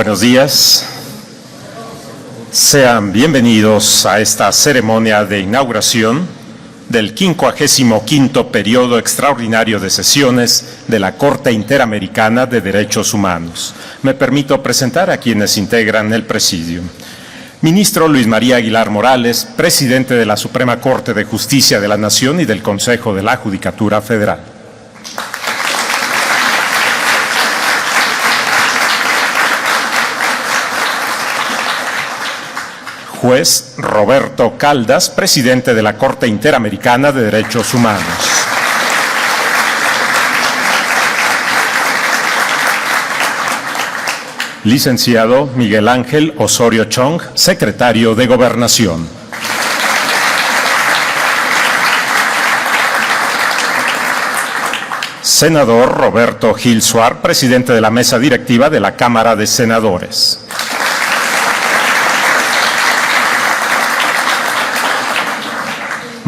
Buenos días. Sean bienvenidos a esta ceremonia de inauguración del 55º periodo extraordinario de sesiones de la Corte Interamericana de Derechos Humanos. Me permito presentar a quienes integran el presidium. Ministro Luis María Aguilar Morales, presidente de la Suprema Corte de Justicia de la Nación y del Consejo de la Judicatura Federal. Juez Roberto Caldas, presidente de la Corte Interamericana de Derechos Humanos. Licenciado Miguel Ángel Osorio Chong, secretario de Gobernación. Senador Roberto Gil Suar, presidente de la mesa directiva de la Cámara de Senadores.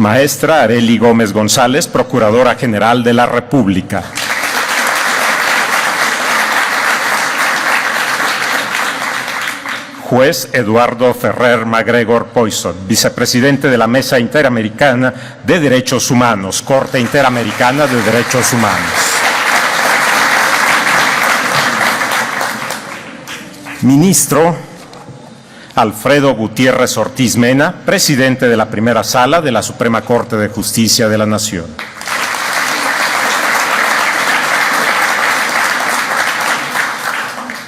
Maestra Arely Gómez González, Procuradora General de la República. Juez Eduardo Ferrer MacGregor Poisson, vicepresidente de la Mesa Interamericana de Derechos Humanos, Corte Interamericana de Derechos Humanos. Ministro Alfredo Gutiérrez Ortiz Mena, presidente de la Primera Sala de la Suprema Corte de Justicia de la Nación.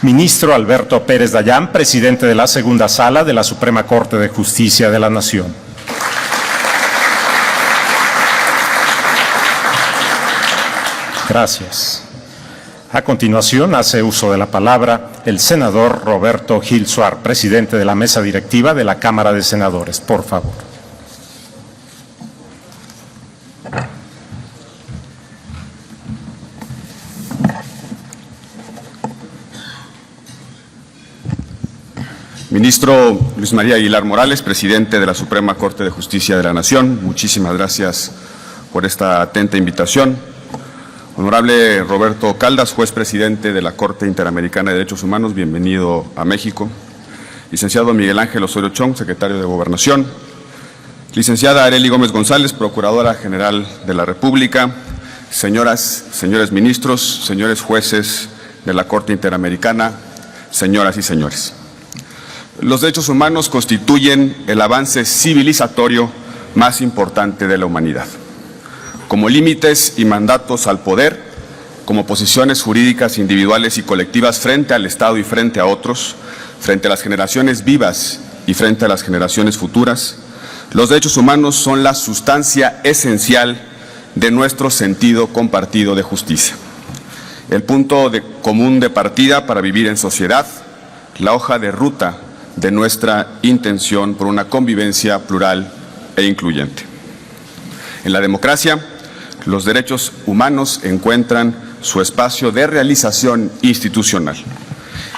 Ministro Alberto Pérez Dayán, presidente de la Segunda Sala de la Suprema Corte de Justicia de la Nación. Gracias. A continuación, hace uso de la palabra el senador Roberto Gil Suar, presidente de la mesa directiva de la Cámara de Senadores. Por favor. Ministro Luis María Aguilar Morales, presidente de la Suprema Corte de Justicia de la Nación, muchísimas gracias por esta atenta invitación. Honorable Roberto Caldas, juez presidente de la Corte Interamericana de Derechos Humanos, bienvenido a México. Licenciado Miguel Ángel Osorio Chong, secretario de Gobernación. Licenciada Arely Gómez González, Procuradora General de la República. Señoras, señores ministros, señores jueces de la Corte Interamericana, señoras y señores. Los derechos humanos constituyen el avance civilizatorio más importante de la humanidad. Como límites y mandatos al poder, como posiciones jurídicas individuales y colectivas frente al Estado y frente a otros, frente a las generaciones vivas y frente a las generaciones futuras, los derechos humanos son la sustancia esencial de nuestro sentido compartido de justicia. El punto común de partida para vivir en sociedad, la hoja de ruta de nuestra intención por una convivencia plural e incluyente. En la democracia, los derechos humanos encuentran su espacio de realización institucional.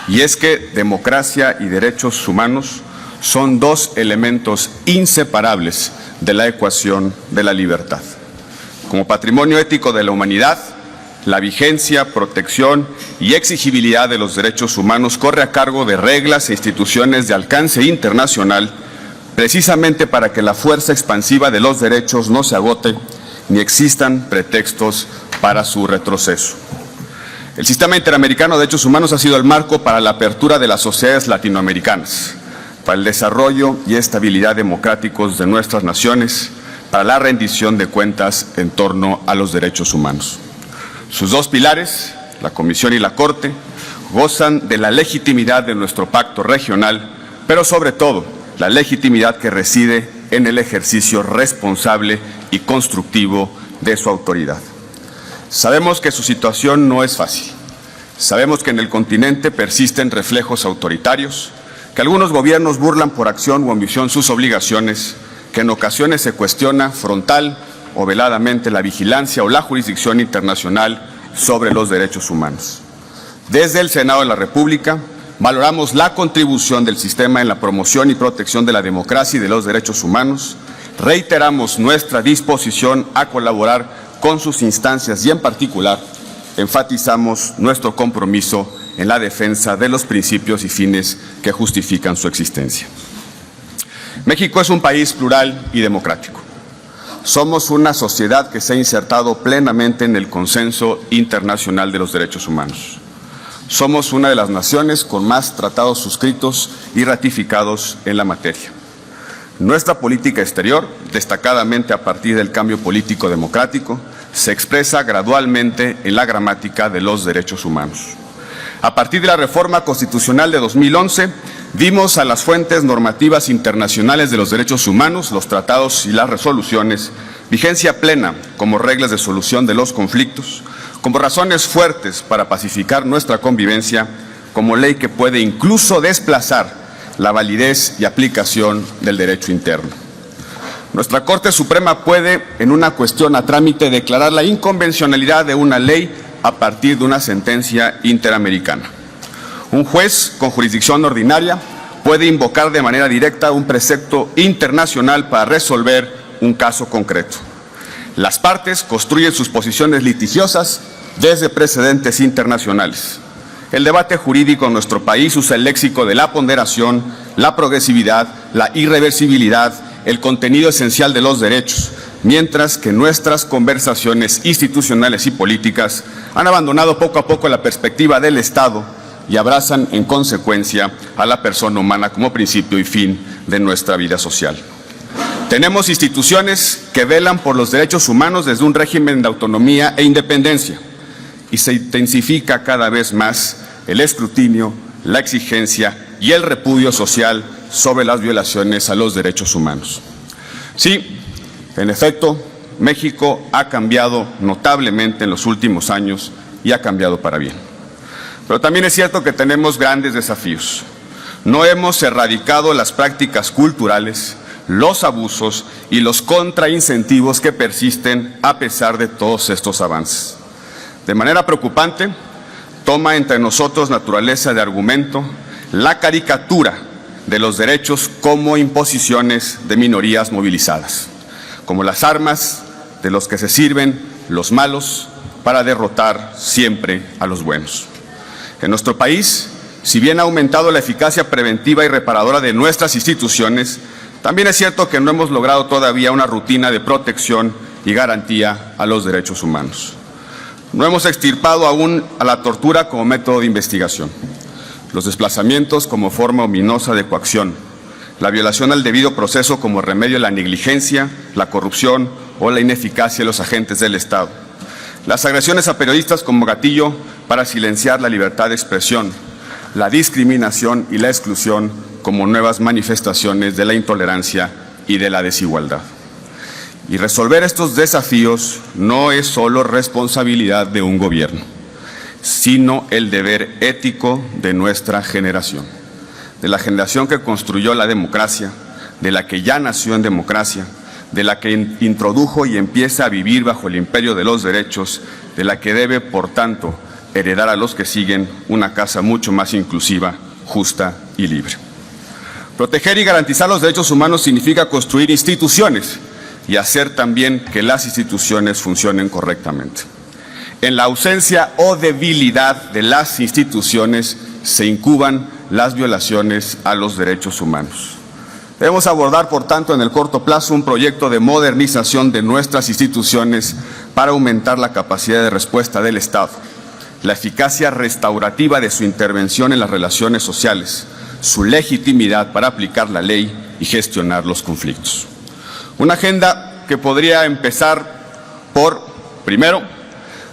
Y es que democracia y derechos humanos son dos elementos inseparables de la ecuación de la libertad. Como patrimonio ético de la humanidad, la vigencia, protección y exigibilidad de los derechos humanos corre a cargo de reglas e instituciones de alcance internacional, precisamente para que la fuerza expansiva de los derechos no se agote ni existan pretextos para su retroceso. El Sistema Interamericano de Derechos Humanos ha sido el marco para la apertura de las sociedades latinoamericanas, para el desarrollo y estabilidad democráticos de nuestras naciones, para la rendición de cuentas en torno a los derechos humanos. Sus dos pilares, la Comisión y la Corte, gozan de la legitimidad de nuestro pacto regional, pero sobre todo la legitimidad que reside en el ejercicio responsable y constructivo de su autoridad. Sabemos que su situación no es fácil. Sabemos que en el continente persisten reflejos autoritarios, que algunos gobiernos burlan por acción u omisión sus obligaciones, que en ocasiones se cuestiona frontal o veladamente la vigilancia o la jurisdicción internacional sobre los derechos humanos. Desde el Senado de la República valoramos la contribución del sistema en la promoción y protección de la democracia y de los derechos humanos. Reiteramos nuestra disposición a colaborar con sus instancias y en particular enfatizamos nuestro compromiso en la defensa de los principios y fines que justifican su existencia. México es un país plural y democrático. Somos una sociedad que se ha insertado plenamente en el consenso internacional de los derechos humanos. Somos una de las naciones con más tratados suscritos y ratificados en la materia. Nuestra política exterior, destacadamente a partir del cambio político democrático, se expresa gradualmente en la gramática de los derechos humanos. A partir de la reforma constitucional de 2011, dimos a las fuentes normativas internacionales de los derechos humanos, los tratados y las resoluciones, vigencia plena como reglas de solución de los conflictos, como razones fuertes para pacificar nuestra convivencia, como ley que puede incluso desplazar la validez y aplicación del derecho interno. Nuestra Corte Suprema puede, en una cuestión a trámite, declarar la inconvencionalidad de una ley a partir de una sentencia interamericana. Un juez con jurisdicción ordinaria puede invocar de manera directa un precepto internacional para resolver un caso concreto. Las partes construyen sus posiciones litigiosas desde precedentes internacionales. El debate jurídico en nuestro país usa el léxico de la ponderación, la progresividad, la irreversibilidad, el contenido esencial de los derechos, mientras que nuestras conversaciones institucionales y políticas han abandonado poco a poco la perspectiva del Estado y abrazan en consecuencia a la persona humana como principio y fin de nuestra vida social. Tenemos instituciones que velan por los derechos humanos desde un régimen de autonomía e independencia, y se intensifica cada vez más el escrutinio, la exigencia y el repudio social sobre las violaciones a los derechos humanos. Sí, en efecto, México ha cambiado notablemente en los últimos años y ha cambiado para bien. Pero también es cierto que tenemos grandes desafíos. No hemos erradicado las prácticas culturales, los abusos y los contraincentivos que persisten a pesar de todos estos avances. De manera preocupante, toma entre nosotros naturaleza de argumento la caricatura de los derechos como imposiciones de minorías movilizadas, como las armas de los que se sirven los malos para derrotar siempre a los buenos. En nuestro país, si bien ha aumentado la eficacia preventiva y reparadora de nuestras instituciones, también es cierto que no hemos logrado todavía una rutina de protección y garantía a los derechos humanos. No hemos extirpado aún a la tortura como método de investigación, los desplazamientos como forma ominosa de coacción, la violación al debido proceso como remedio a la negligencia, la corrupción o la ineficacia de los agentes del Estado, las agresiones a periodistas como gatillo para silenciar la libertad de expresión, la discriminación y la exclusión como nuevas manifestaciones de la intolerancia y de la desigualdad. Y resolver estos desafíos no es solo responsabilidad de un gobierno, sino el deber ético de nuestra generación, de la generación que construyó la democracia, de la que ya nació en democracia, de la que introdujo y empieza a vivir bajo el imperio de los derechos, de la que debe, por tanto, heredar a los que siguen una casa mucho más inclusiva, justa y libre. Proteger y garantizar los derechos humanos significa construir instituciones y hacer también que las instituciones funcionen correctamente. En la ausencia o debilidad de las instituciones se incuban las violaciones a los derechos humanos. Debemos abordar, por tanto, en el corto plazo un proyecto de modernización de nuestras instituciones para aumentar la capacidad de respuesta del Estado, la eficacia restaurativa de su intervención en las relaciones sociales, su legitimidad para aplicar la ley y gestionar los conflictos. Una agenda que podría empezar por, primero,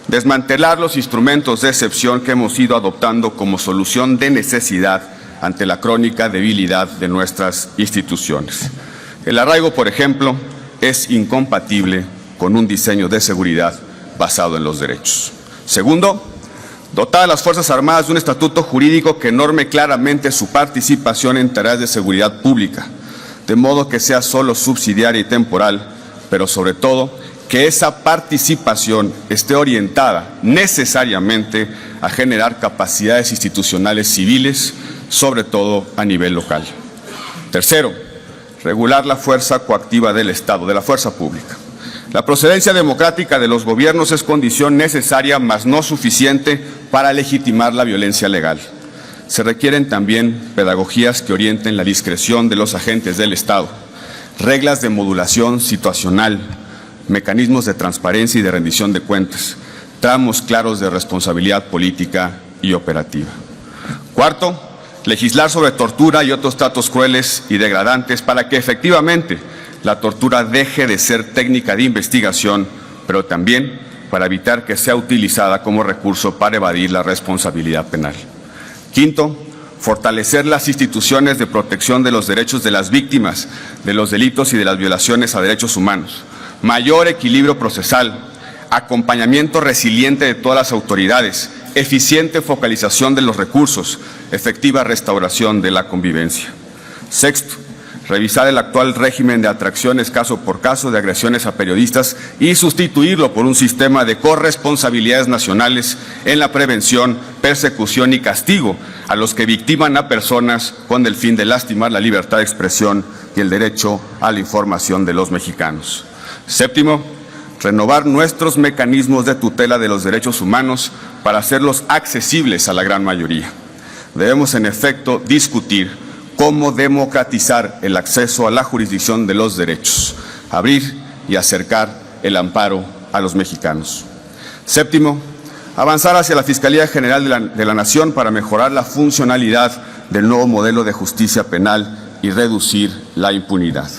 desmantelar los instrumentos de excepción que hemos ido adoptando como solución de necesidad ante la crónica debilidad de nuestras instituciones. El arraigo, por ejemplo, es incompatible con un diseño de seguridad basado en los derechos. Segundo, dotar a las Fuerzas Armadas de un estatuto jurídico que norme claramente su participación en tareas de seguridad pública, de modo que sea solo subsidiaria y temporal, pero sobre todo que esa participación esté orientada necesariamente a generar capacidades institucionales civiles, sobre todo a nivel local. Tercero, regular la fuerza coactiva del Estado, de la fuerza pública. La procedencia democrática de los gobiernos es condición necesaria, mas no suficiente, para legitimar la violencia legal. Se requieren también pedagogías que orienten la discreción de los agentes del Estado, reglas de modulación situacional, mecanismos de transparencia y de rendición de cuentas, tramos claros de responsabilidad política y operativa. Cuarto, legislar sobre tortura y otros tratos crueles y degradantes para que efectivamente la tortura deje de ser técnica de investigación, pero también para evitar que sea utilizada como recurso para evadir la responsabilidad penal. Quinto, fortalecer las instituciones de protección de los derechos de las víctimas de los delitos y de las violaciones a derechos humanos, mayor equilibrio procesal, acompañamiento resiliente de todas las autoridades, eficiente focalización de los recursos, efectiva restauración de la convivencia. Sexto, revisar el actual régimen de atracciones caso por caso de agresiones a periodistas y sustituirlo por un sistema de corresponsabilidades nacionales en la prevención, persecución y castigo a los que victiman a personas con el fin de lastimar la libertad de expresión y el derecho a la información de los mexicanos. Séptimo, renovar nuestros mecanismos de tutela de los derechos humanos para hacerlos accesibles a la gran mayoría. Debemos, en efecto, discutir cómo democratizar el acceso a la jurisdicción de los derechos, abrir y acercar el amparo a los mexicanos. Séptimo, avanzar hacia la Fiscalía General de la Nación para mejorar la funcionalidad del nuevo modelo de justicia penal y reducir la impunidad.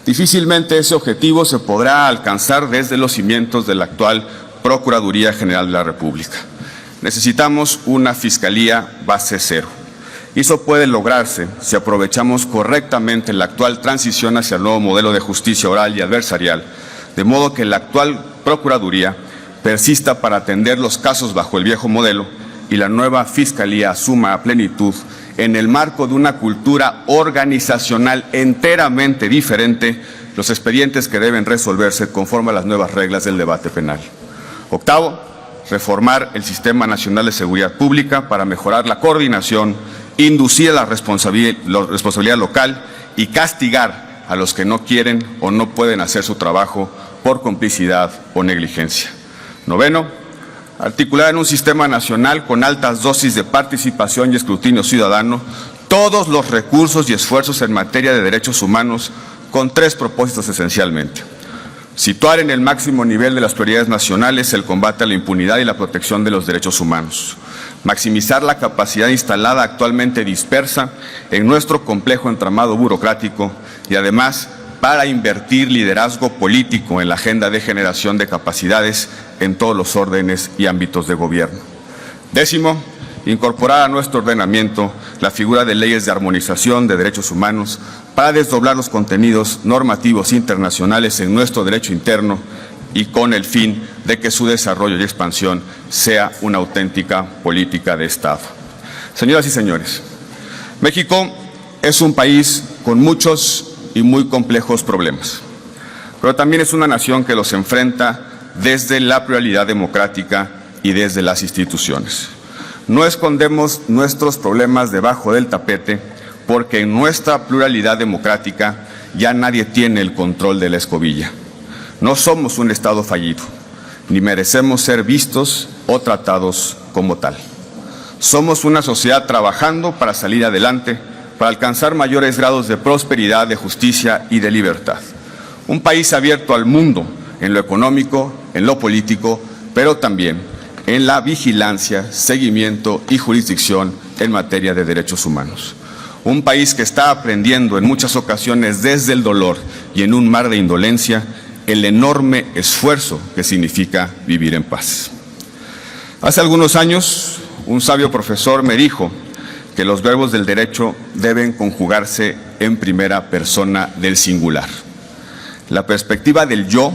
Difícilmente ese objetivo se podrá alcanzar desde los cimientos de la actual Procuraduría General de la República. Necesitamos una Fiscalía base cero. Y eso puede lograrse si aprovechamos correctamente la actual transición hacia el nuevo modelo de justicia oral y adversarial, de modo que la actual Procuraduría persista para atender los casos bajo el viejo modelo y la nueva Fiscalía asuma a plenitud, en el marco de una cultura organizacional enteramente diferente, los expedientes que deben resolverse conforme a las nuevas reglas del debate penal. Octavo, reformar el Sistema Nacional de Seguridad Pública para mejorar la coordinación, inducir a la responsabilidad local y castigar a los que no quieren o no pueden hacer su trabajo por complicidad o negligencia. Noveno, articular en un sistema nacional con altas dosis de participación y escrutinio ciudadano todos los recursos y esfuerzos en materia de derechos humanos con tres propósitos esencialmente. Situar en el máximo nivel de las prioridades nacionales el combate a la impunidad y la protección de los derechos humanos. Maximizar la capacidad instalada actualmente dispersa en nuestro complejo entramado burocrático y además para invertir liderazgo político en la agenda de generación de capacidades en todos los órdenes y ámbitos de gobierno. Décimo, incorporar a nuestro ordenamiento la figura de leyes de armonización de derechos humanos para desdoblar los contenidos normativos internacionales en nuestro derecho interno y con el fin de que su desarrollo y expansión sea una auténtica política de Estado. Señoras y señores, México es un país con muchos y muy complejos problemas, pero también es una nación que los enfrenta desde la pluralidad democrática y desde las instituciones. No escondemos nuestros problemas debajo del tapete porque en nuestra pluralidad democrática ya nadie tiene el control de la escobilla. No somos un Estado fallido, ni merecemos ser vistos o tratados como tal. Somos una sociedad trabajando para salir adelante, para alcanzar mayores grados de prosperidad, de justicia y de libertad. Un país abierto al mundo en lo económico, en lo político, pero también en la vigilancia, seguimiento y jurisdicción en materia de derechos humanos. Un país que está aprendiendo en muchas ocasiones desde el dolor y en un mar de indolencia el enorme esfuerzo que significa vivir en paz. Hace algunos años, un sabio profesor me dijo que los verbos del derecho deben conjugarse en primera persona del singular. La perspectiva del yo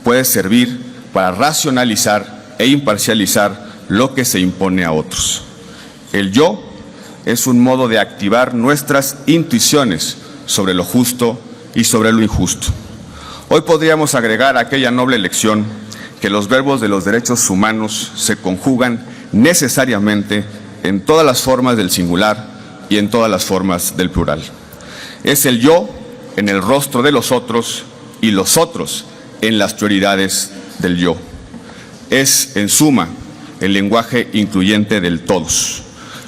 puede servir para racionalizar e imparcializar lo que se impone a otros. El yo es un modo de activar nuestras intuiciones sobre lo justo y sobre lo injusto. Hoy podríamos agregar a aquella noble lección que los verbos de los derechos humanos se conjugan necesariamente en todas las formas del singular y en todas las formas del plural. Es el yo en el rostro de los otros y los otros en las prioridades del yo. Es, en suma, el lenguaje incluyente del todos,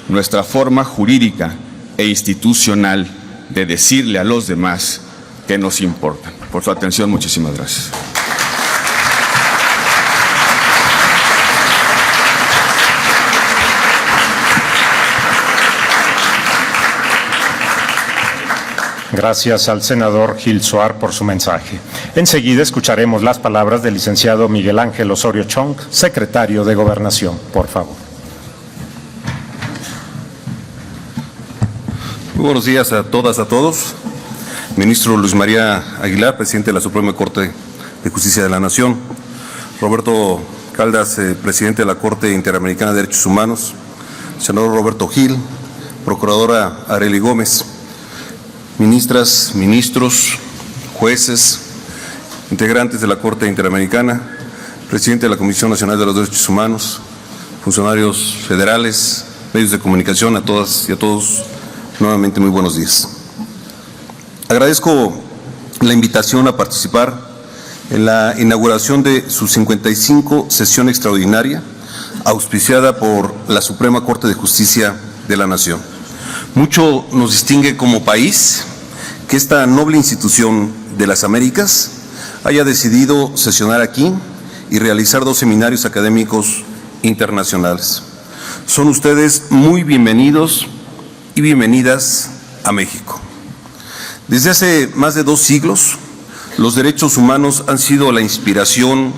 nuestra forma jurídica e institucional de decirle a los demás que nos importan. Por su atención, muchísimas gracias. Gracias al senador Gil Suar por su mensaje. Enseguida escucharemos las palabras del licenciado Miguel Ángel Osorio Chong, secretario de Gobernación. Por favor. Muy buenos días a todas, a todos. Ministro Luis María Aguilar, presidente de la Suprema Corte de Justicia de la Nación. Roberto Caldas, presidente de la Corte Interamericana de Derechos Humanos. Senador Roberto Gil, procuradora Arely Gómez. Ministras, ministros, jueces, integrantes de la Corte Interamericana, presidente de la Comisión Nacional de los Derechos Humanos, funcionarios federales, medios de comunicación, a todas y a todos, nuevamente muy buenos días. Agradezco la invitación a participar en la inauguración de su 55 sesión extraordinaria, auspiciada por la Suprema Corte de Justicia de la Nación. Mucho nos distingue como país que esta noble institución de las Américas haya decidido sesionar aquí y realizar 2 seminarios académicos internacionales. Son ustedes muy bienvenidos y bienvenidas a México. Desde hace más de 2 siglos, los derechos humanos han sido la inspiración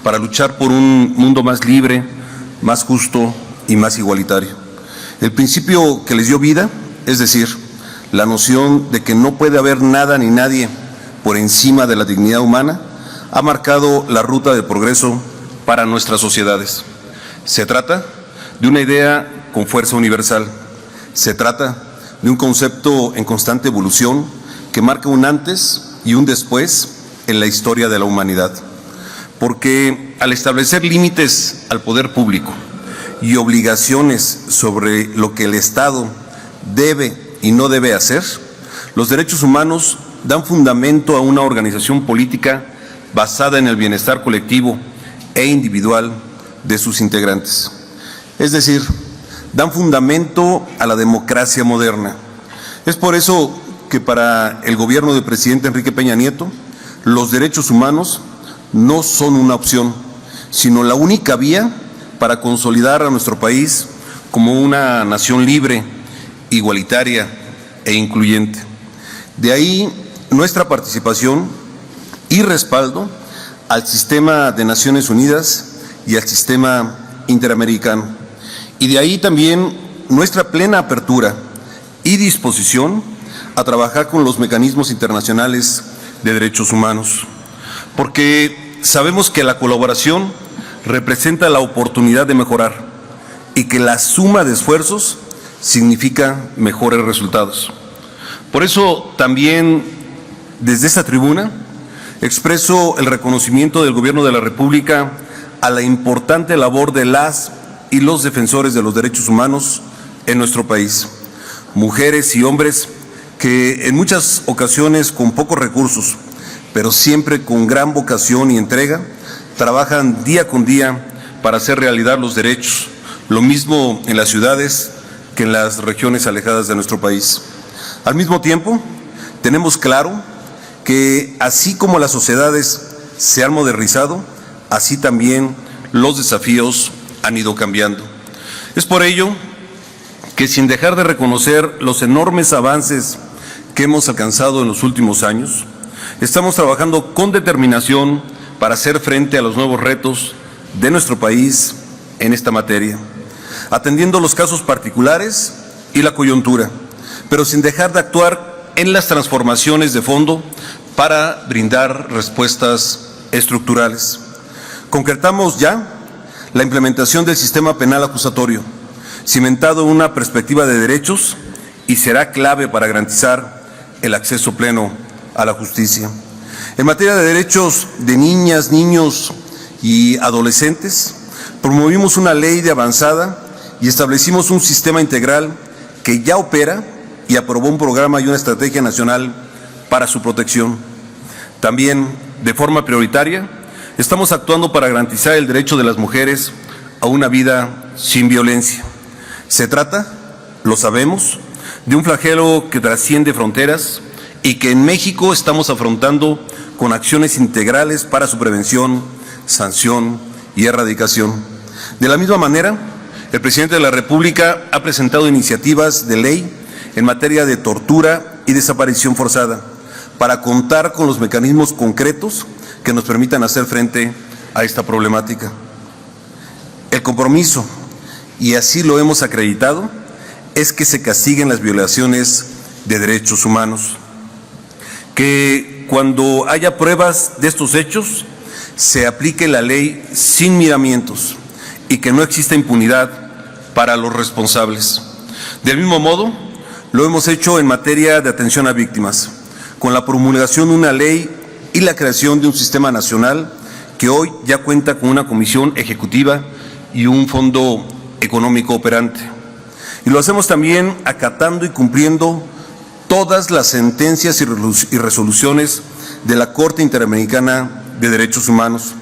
para luchar por un mundo más libre, más justo y más igualitario. El principio que les dio vida, es decir, la noción de que no puede haber nada ni nadie por encima de la dignidad humana, ha marcado la ruta de progreso para nuestras sociedades. Se trata de una idea con fuerza universal. Se trata de un concepto en constante evolución que marca un antes y un después en la historia de la humanidad. Porque al establecer límites al poder público y obligaciones sobre lo que el Estado debe y no debe hacer, los derechos humanos dan fundamento a una organización política basada en el bienestar colectivo e individual de sus integrantes. Es decir, dan fundamento a la democracia moderna. Es por eso que para el gobierno del presidente Enrique Peña Nieto, los derechos humanos no son una opción, sino la única vía para consolidar a nuestro país como una nación libre, igualitaria e incluyente. De ahí nuestra participación y respaldo al sistema de Naciones Unidas y al sistema interamericano. Y de ahí también nuestra plena apertura y disposición a trabajar con los mecanismos internacionales de derechos humanos, porque sabemos que la colaboración representa la oportunidad de mejorar y que la suma de esfuerzos significa mejores resultados. Por eso también desde esta tribuna expreso el reconocimiento del Gobierno de la República a la importante labor de las y los defensores de los derechos humanos en nuestro país, mujeres y hombres que en muchas ocasiones con pocos recursos, pero siempre con gran vocación y entrega, trabajan día con día para hacer realidad los derechos, lo mismo en las ciudades que en las regiones alejadas de nuestro país. Al mismo tiempo, tenemos claro que así como las sociedades se han modernizado, así también los desafíos han ido cambiando. Es por ello que, sin dejar de reconocer los enormes avances que hemos alcanzado en los últimos años, estamos trabajando con determinación para hacer frente a los nuevos retos de nuestro país en esta materia, atendiendo los casos particulares y la coyuntura, pero sin dejar de actuar en las transformaciones de fondo para brindar respuestas estructurales. Concretamos ya la implementación del sistema penal acusatorio, cimentado en una perspectiva de derechos, y será clave para garantizar el acceso pleno a la justicia. En materia de derechos de niñas, niños y adolescentes, promovimos una ley de avanzada y establecimos un sistema integral que ya opera y aprobó un programa y una estrategia nacional para su protección. También, de forma prioritaria, estamos actuando para garantizar el derecho de las mujeres a una vida sin violencia. Se trata, lo sabemos, de un flagelo que trasciende fronteras y que en México estamos afrontando con acciones integrales para su prevención, sanción y erradicación. De la misma manera, el presidente de la República ha presentado iniciativas de ley en materia de tortura y desaparición forzada para contar con los mecanismos concretos que nos permitan hacer frente a esta problemática. El compromiso, y así lo hemos acreditado, es que se castiguen las violaciones de derechos humanos, que cuando haya pruebas de estos hechos se aplique la ley sin miramientos y que no exista impunidad para los responsables. Del mismo modo, lo hemos hecho en materia de atención a víctimas, con la promulgación de una ley y la creación de un sistema nacional que hoy ya cuenta con una comisión ejecutiva y un fondo económico operante. Y lo hacemos también acatando y cumpliendo todas las sentencias y resoluciones de la Corte Interamericana de Derechos Humanos,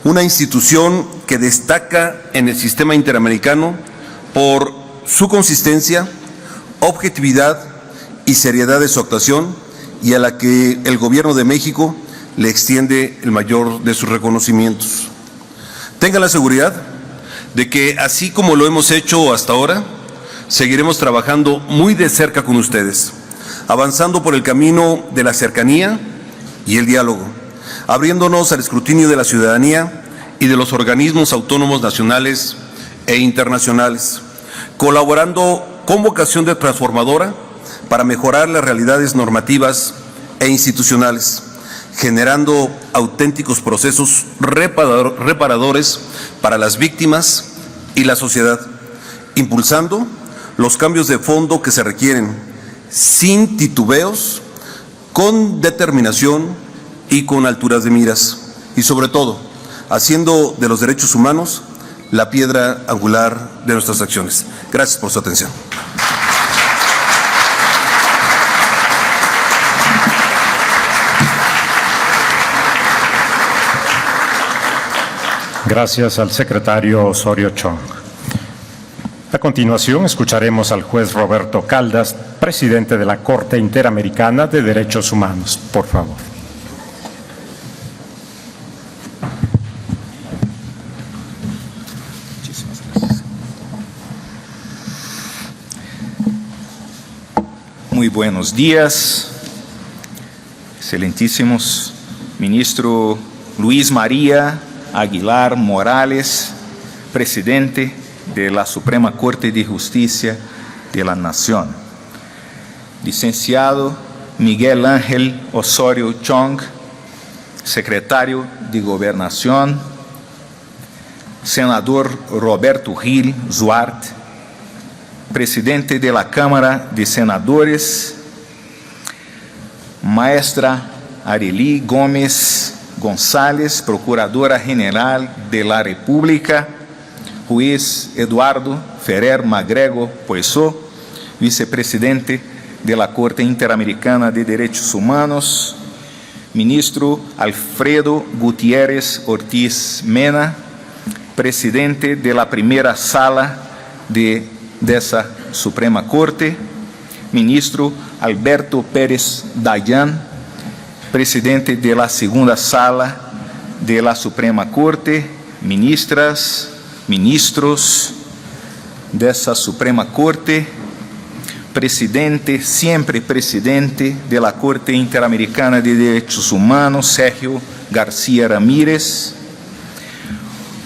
una institución que destaca en el sistema interamericano por su consistencia, objetividad y seriedad de su actuación, y a la que el Gobierno de México le extiende el mayor de sus reconocimientos. Tengan la seguridad de que, así como lo hemos hecho hasta ahora, seguiremos trabajando muy de cerca con ustedes, avanzando por el camino de la cercanía y el diálogo, abriéndonos al escrutinio de la ciudadanía y de los organismos autónomos nacionales e internacionales, colaborando con vocación de transformadora para mejorar las realidades normativas e institucionales, generando auténticos procesos reparadores para las víctimas y la sociedad, impulsando los cambios de fondo que se requieren, sin titubeos, con determinación y con alturas de miras, y sobre todo, haciendo de los derechos humanos la piedra angular de nuestras acciones. Gracias por su atención. Gracias al secretario Osorio Chong. A continuación, escucharemos al juez Roberto Caldas, presidente de la Corte Interamericana de Derechos Humanos. Por favor. Muy buenos días, excelentísimos ministro Luis María Aguilar Morales, presidente de la Suprema Corte de Justicia de la Nación, licenciado Miguel Ángel Osorio Chong, secretario de Gobernación, senador Roberto Gil Zuarte, presidente de la Cámara de Senadores, maestra Arely Gómez González, Procuradora General de la República, juez Eduardo Ferrer Magrego Poisot, vicepresidente de la Corte Interamericana de Derechos Humanos, ministro Alfredo Gutiérrez Ortiz Mena, presidente de la primera sala de esa Suprema Corte, ministro Alberto Pérez Dayan, presidente de la segunda sala de la Suprema Corte, ministras, ministros de esa Suprema Corte, presidente, siempre presidente de la Corte Interamericana de Derechos Humanos, Sergio García Ramírez,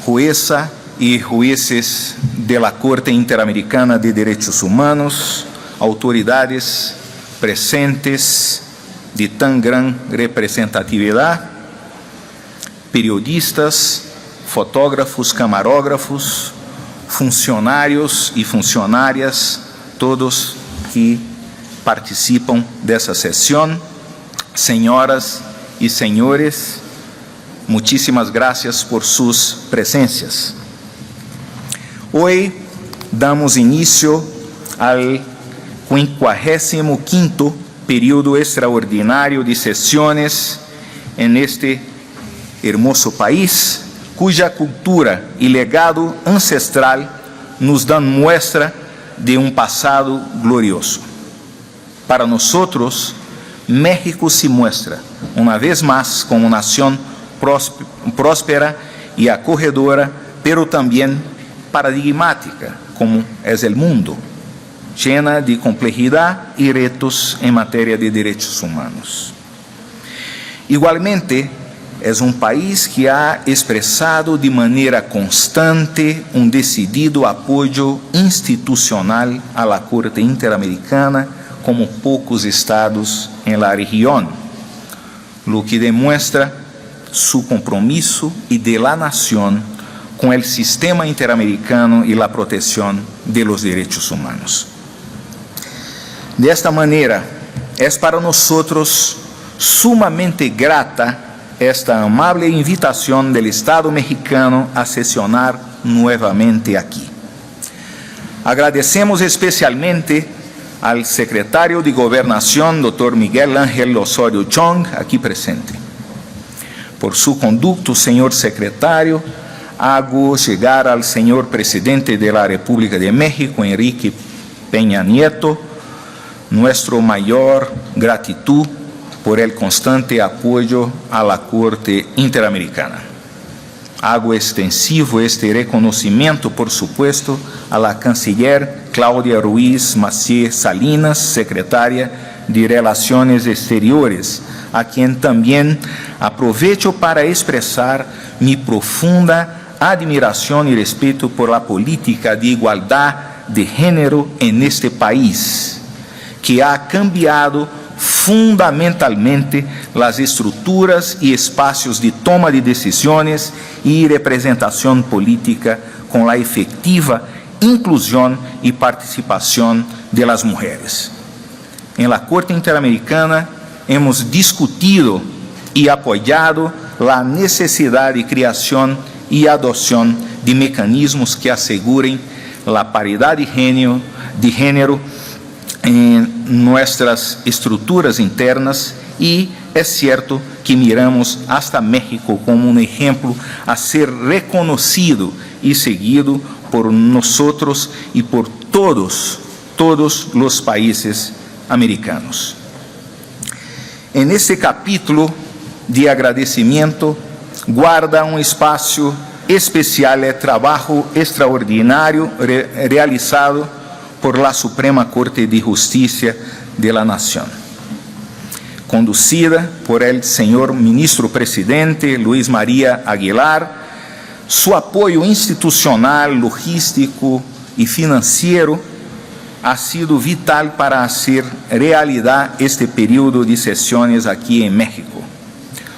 jueza y jueces de la Corte Interamericana de Derechos Humanos, autoridades presentes de tan gran representatividad, periodistas, fotógrafos, camarógrafos, funcionários e funcionárias, todos que participam dessa sessão, senhoras e senhores, muitíssimas graças por suas presenças. Hoje damos início ao 55º período extraordinário de sessões en este hermoso país, cuya cultura y legado ancestral nos dan muestra de un pasado glorioso. Para nosotros, México se muestra, una vez más, como nación próspera y acogedora, pero también paradigmática, como es el mundo, llena de complejidad y retos en materia de derechos humanos. Igualmente, es un país que ha expresado de manera constante un decidido apoyo institucional a la Corte Interamericana, como pocos estados en la región, lo que demuestra su compromiso y de la nación con el sistema interamericano y la protección de los derechos humanos. De esta manera, es para nosotros sumamente grata esta amable invitación del Estado mexicano a sesionar nuevamente aquí. Agradecemos especialmente al secretario de Gobernación, Dr. Miguel Ángel Osorio Chong, aquí presente. Por su conducto, señor secretario, hago llegar al señor presidente de la República de México, Enrique Peña Nieto, nuestra mayor gratitud por el constante apoyo a la Corte Interamericana. Hago extensivo este reconocimiento, por supuesto, a la canciller Claudia Ruiz Massieu Salinas, secretaria de Relaciones Exteriores, a quien también aprovecho para expresar mi profunda admiración y respeto por la política de igualdad de género en este país, que ha cambiado fundamentalmente las estructuras y espacios de toma de decisiones y representación política con la efectiva inclusión y participación de las mujeres. En la Corte Interamericana hemos discutido y apoyado la necesidad de creación y adopción de mecanismos que aseguren la paridad de género en nuestras estructuras internas, y es cierto que miramos hasta México como un ejemplo a ser reconocido y seguido por nosotros y por todos los países americanos. En este capítulo de agradecimiento guarda un espacio especial el trabajo extraordinario realizado por la Suprema Corte de Justicia de la Nación, conducida por el señor ministro presidente Luis María Aguilar. Su apoyo institucional, logístico y financiero ha sido vital para hacer realidad este periodo de sesiones aquí en México.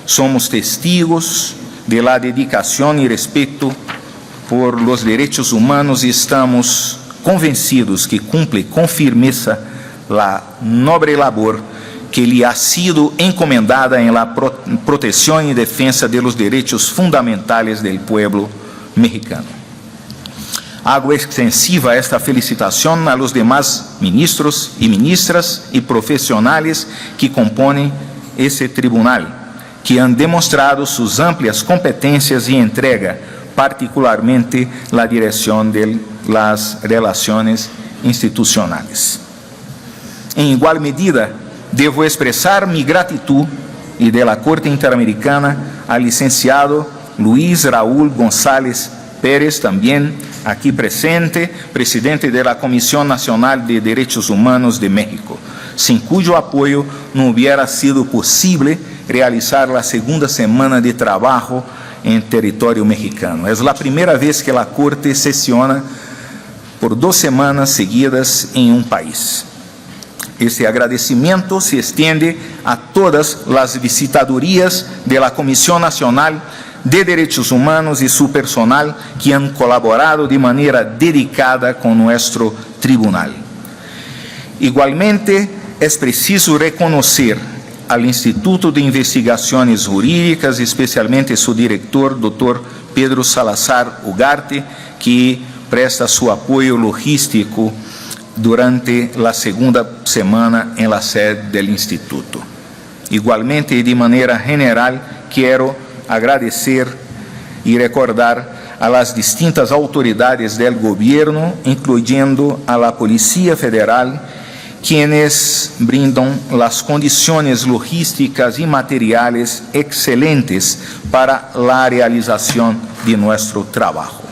Somos testigos de la dedicación y respeto por los derechos humanos y estamos convencidos que cumple con firmeza la noble labor que le ha sido encomendada en la protección y defensa de los derechos fundamentales del pueblo mexicano. Hago extensiva esta felicitación a los demás ministros y ministras y profesionales que componen ese tribunal, que han demostrado sus amplias competencias y entrega, particularmente la dirección de las relaciones institucionales. En igual medida, debo expresar mi gratitud y de la Corte Interamericana al licenciado Luis Raúl González Pérez, también aquí presente, presidente de la Comisión Nacional de Derechos Humanos de México, sin cuyo apoyo no hubiera sido posible realizar la segunda semana de trabajo en territorio mexicano. Es la primera vez que la Corte sesiona por 2 semanas seguidas en un país. Este agradecimiento se extiende a todas las visitadurías de la Comisión Nacional de Derechos Humanos y su personal que han colaborado de manera dedicada con nuestro tribunal. Igualmente, es preciso reconocer al Instituto de Investigaciones Jurídicas, especialmente su director, Dr. Pedro Salazar Ugarte, que presta su apoyo logístico durante la segunda semana en la sede del Instituto. Igualmente, y de manera general, quiero agradecer y recordar a las distintas autoridades del gobierno, incluyendo a la Policía Federal, quienes brindan las condiciones logísticas y materiales excelentes para la realización de nuestro trabajo.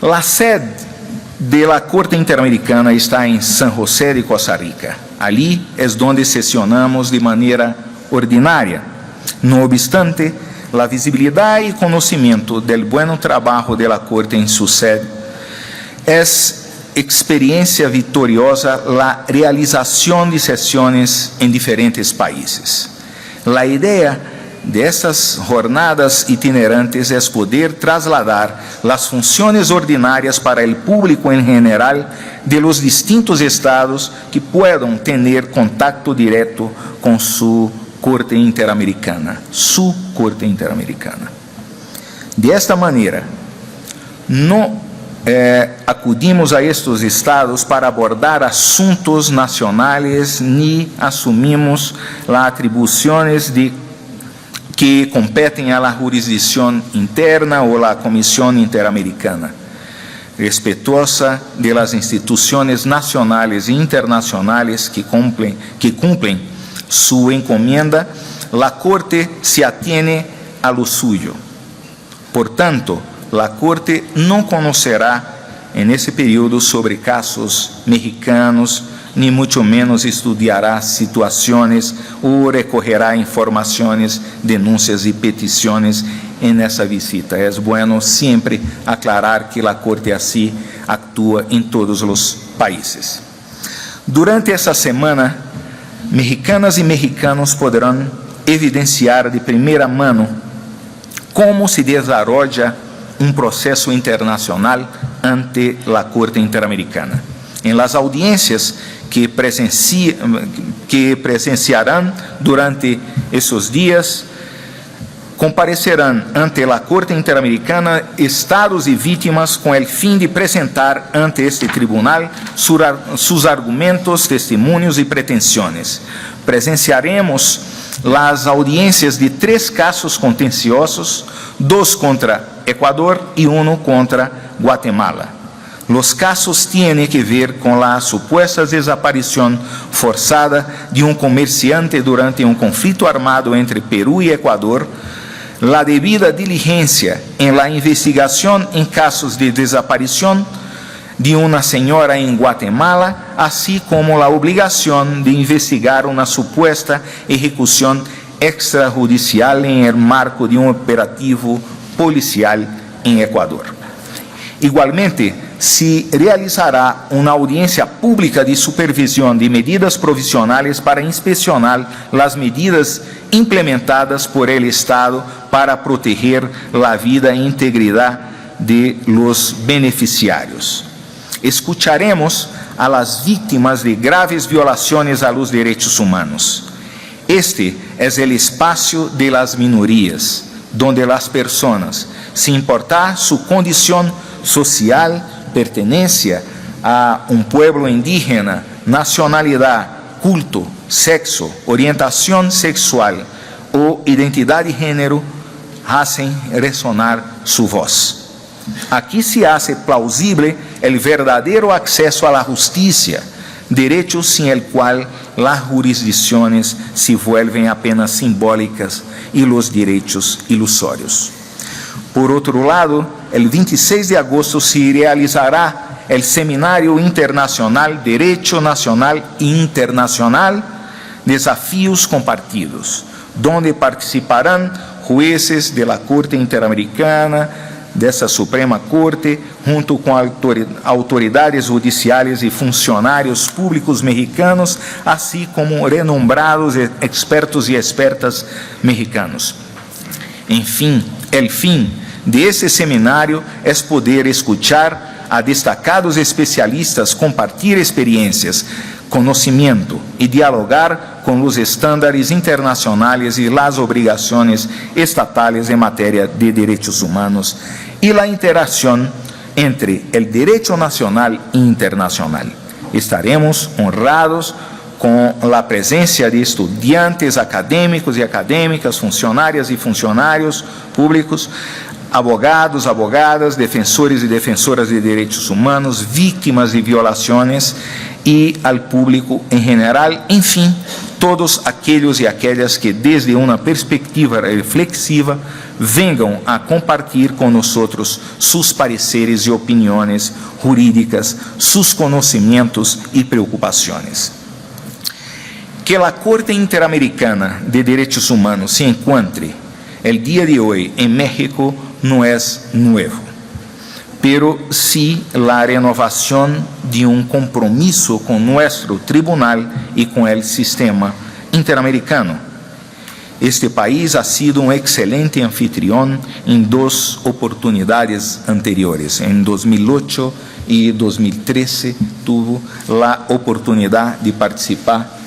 La sede de la Corte Interamericana está en San José de Costa Rica. Allí es donde sesionamos de manera ordinaria. No obstante, la visibilidad y conocimiento del buen trabajo de la Corte en su sede es experiencia victoriosa la realización de sesiones en diferentes países. La idea de estas jornadas itinerantes es poder trasladar las funciones ordinarias para el público en general de los distintos estados que puedan tener contacto directo con su Corte Interamericana, De esta manera, no acudimos a estos estados para abordar asuntos nacionales ni asumimos las atribuciones que competen a la jurisdicción interna o la Comisión Interamericana. Respetuosa de las instituciones nacionales e internacionales que cumplen su encomienda, la Corte se atiene a lo suyo. Por tanto, la Corte no conocerá en ese periodo sobre casos mexicanos, ni mucho menos estudiará situaciones o recogerá informaciones, denuncias y peticiones en esa visita. Es bueno siempre aclarar que la Corte así actúa en todos los países. Durante esta semana, mexicanas y mexicanos podrán evidenciar de primera mano cómo se desarrolla un proceso internacional ante la Corte Interamericana. En las audiencias que presenciarán durante esos días, comparecerán ante la Corte Interamericana estados y víctimas con el fin de presentar ante este tribunal sus argumentos, testimonios y pretensiones. Presenciaremos las audiencias de 3 casos contenciosos, 2 contra Ecuador y 1 contra Guatemala. Los casos tienen que ver con la supuesta desaparición forzada de un comerciante durante un conflicto armado entre Perú y Ecuador, la debida diligencia en la investigación en casos de desaparición de una señora en Guatemala, así como la obligación de investigar una supuesta ejecución extrajudicial en el marco de un operativo policial en Ecuador. Igualmente, se realizará una audiencia pública de supervisión de medidas provisionales para inspeccionar las medidas implementadas por el Estado para proteger la vida e integridad de los beneficiarios. Escucharemos a las víctimas de graves violaciones a los derechos humanos. Este es el espacio de las minorías, donde las personas, sin importar su condición social, pertenencia a un pueblo indígena, nacionalidad, culto, sexo, orientación sexual o identidad de género, hacen resonar su voz. Aquí se hace plausible el verdadero acceso a la justicia, derecho sin el cual las jurisdicciones se vuelven apenas simbólicas y los derechos ilusorios. Por otro lado, el 26 de agosto se realizará el Seminario Internacional Derecho Nacional e Internacional Desafíos Compartidos, donde participarán jueces de la Corte Interamericana, de esa Suprema Corte, junto con autoridades judiciales y funcionarios públicos mexicanos, así como renombrados expertos y expertas mexicanos. En fin, el fin de este seminario es poder escuchar a destacados especialistas compartir experiencias, conocimiento y dialogar con los estándares internacionales y las obligaciones estatales en materia de derechos humanos y la interacción entre el derecho nacional e internacional. Estaremos honrados com a presença de estudantes, acadêmicos e acadêmicas, funcionárias e funcionários públicos, abogados, abogadas, defensores e defensoras de direitos humanos, vítimas de violações e ao público em geral, enfim, todos aqueles e aquelas que desde uma perspectiva reflexiva venham a compartilhar com nós seus pareceres e opiniões jurídicas, seus conhecimentos e preocupações. Que a Corte Interamericana de Direitos Humanos se encontre el día de hoy en México no es nuevo, pero sí la renovación de un compromiso con nuestro tribunal y con el sistema interamericano. Este país ha sido un excelente anfitrión en dos oportunidades anteriores. En 2008 y 2013 tuvo la oportunidad de participar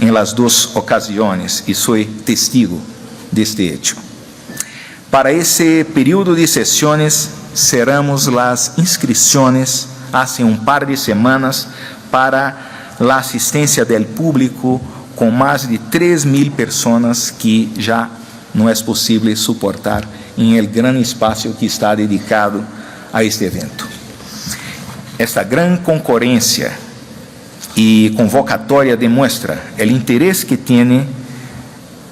en las dos ocasiones y soy testigo de este hecho. Para ese periodo de sesiones cerramos las inscripciones hace un par de semanas para la asistencia del público con más de 3.000 personas que ya no es posible soportar en el gran espacio que está dedicado a este evento. Esta gran concurrencia y convocatoria demuestra el interés que tiene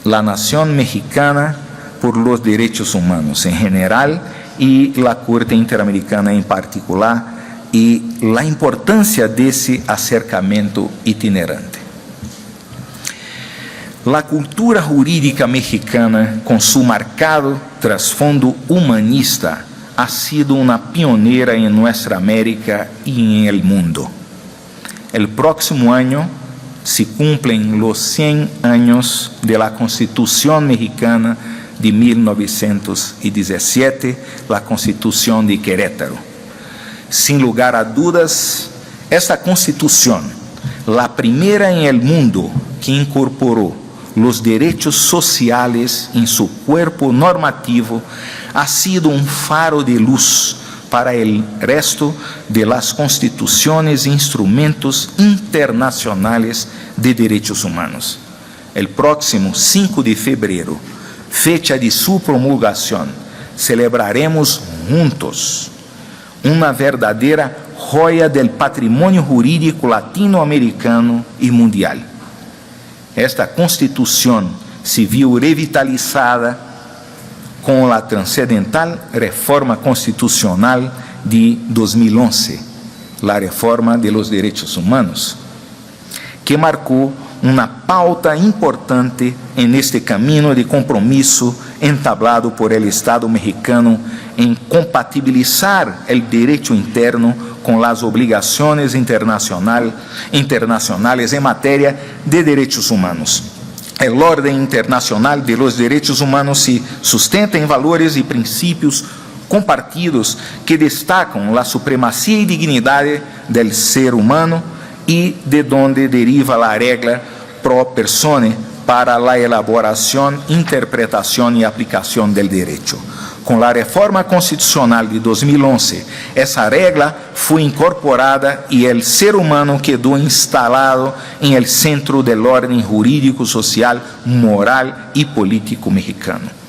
la nación mexicana por los derechos humanos en general y la Corte Interamericana en particular y la importancia de ese acercamiento itinerante. La cultura jurídica mexicana, con su marcado trasfondo humanista, ha sido una pionera en nuestra América y en el mundo. El próximo año se cumplen los 100 años de la Constitución mexicana de 1917, la Constitución de Querétaro. Sin lugar a dudas, esta Constitución, la primera en el mundo que incorporó los derechos sociales en su cuerpo normativo, ha sido un faro de luz para el resto de las constituciones e instrumentos internacionales de derechos humanos. El próximo 5 de febrero, fecha de su promulgación, celebraremos juntos una verdadera joya del patrimonio jurídico latinoamericano y mundial. Esta Constitución se vio revitalizada con la trascendental reforma constitucional de 2011, la reforma de los derechos humanos, que marcó una pauta importante en este camino de compromiso entablado por el Estado mexicano en compatibilizar el derecho interno con las obligaciones internacionales en materia de derechos humanos. El orden internacional de los derechos humanos se sustenta en valores y principios compartidos que destacan la supremacía y dignidad del ser humano y de donde deriva la regla pro persone para la elaboración, interpretación y aplicación del derecho. Con la reforma constitucional de 2011, esa regla fue incorporada y el ser humano quedó instalado en el centro del orden jurídico, social, moral y político mexicano.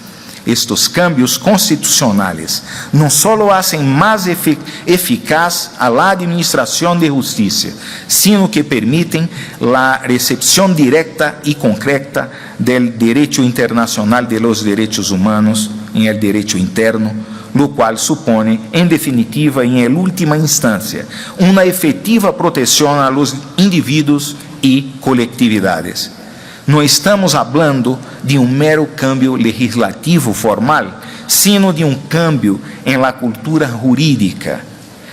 Estos cambios constitucionales no solo hacen más eficaz a la administración de justicia, sino que permiten la recepción directa y concreta del derecho internacional de los derechos humanos en el derecho interno, lo cual supone, en definitiva y en última instancia, una efectiva protección a los individuos y colectividades. No estamos hablando de un mero cambio legislativo formal, sino de un cambio en la cultura jurídica.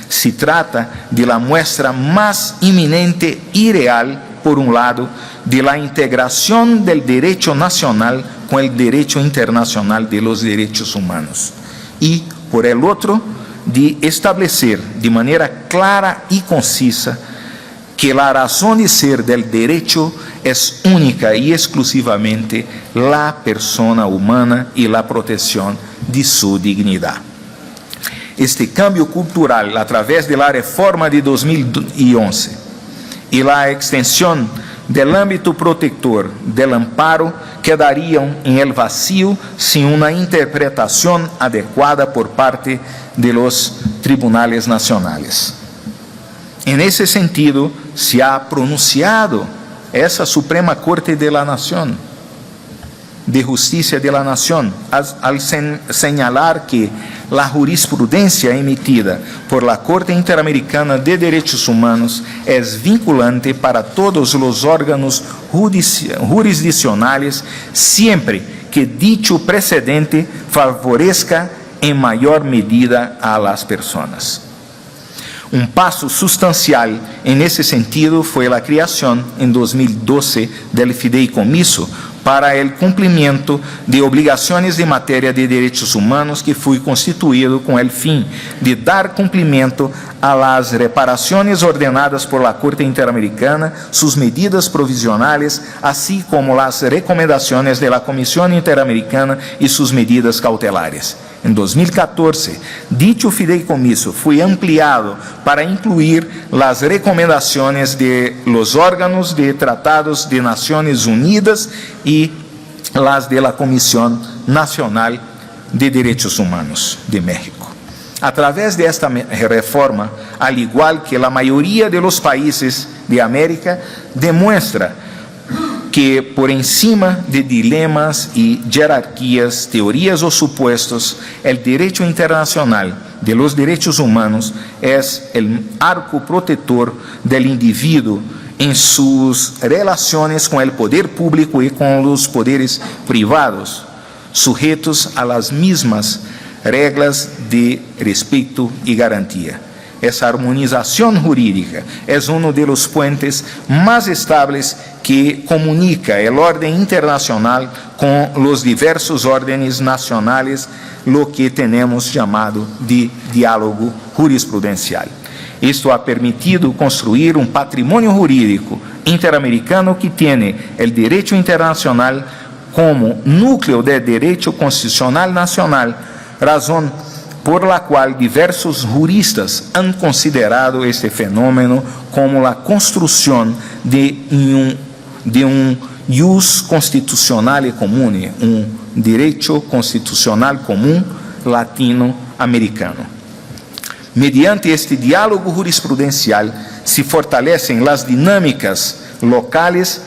Se trata de la muestra más inminente y real, por un lado, de la integración del derecho nacional con el derecho internacional de los derechos humanos. Y, por el otro, de establecer de manera clara y concisa que la razón de ser del derecho es única y exclusivamente la persona humana y la protección de su dignidad. Este cambio cultural a través de la reforma de 2011 y la extensión del ámbito protector del amparo quedarían en el vacío sin una interpretación adecuada por parte de los tribunales nacionales. En ese sentido, se ha pronunciado esa Suprema Corte de la Nación, de Justicia de la Nación, al señalar que la jurisprudencia emitida por la Corte Interamericana de Derechos Humanos es vinculante para todos los órganos jurisdiccionales siempre que dicho precedente favorezca en mayor medida a las personas. Un paso sustancial en ese sentido fue la creación en 2012 del fideicomiso para el cumplimiento de obligaciones de materia de derechos humanos, que fue constituido con el fin de dar cumplimiento a las reparaciones ordenadas por la Corte Interamericana, sus medidas provisionales, así como las recomendaciones de la Comisión Interamericana y sus medidas cautelares. En 2014, dicho fideicomiso fue ampliado para incluir las recomendaciones de los órganos de tratados de Naciones Unidas y las de la Comisión Nacional de Derechos Humanos de México. A través de esta reforma, al igual que la mayoría de los países de América, demuestra que por encima de dilemas y jerarquías, teorías o supuestos, el derecho internacional de los derechos humanos es el arco protector del individuo en sus relaciones con el poder público y con los poderes privados, sujetos a las mismas reglas de respeto y garantía. Esa armonización jurídica es uno de los puentes más estables que comunica el orden internacional con los diversos órdenes nacionales, lo que tenemos llamado de diálogo jurisprudencial. Esto ha permitido construir un patrimonio jurídico interamericano que tiene el derecho internacional como núcleo de derecho constitucional nacional, razón por la cual diversos juristas han considerado este fenómeno como la construcción de un ius constitucionale comune, un derecho constitucional común latinoamericano. Mediante este diálogo jurisprudencial se fortalecen las dinámicas locales,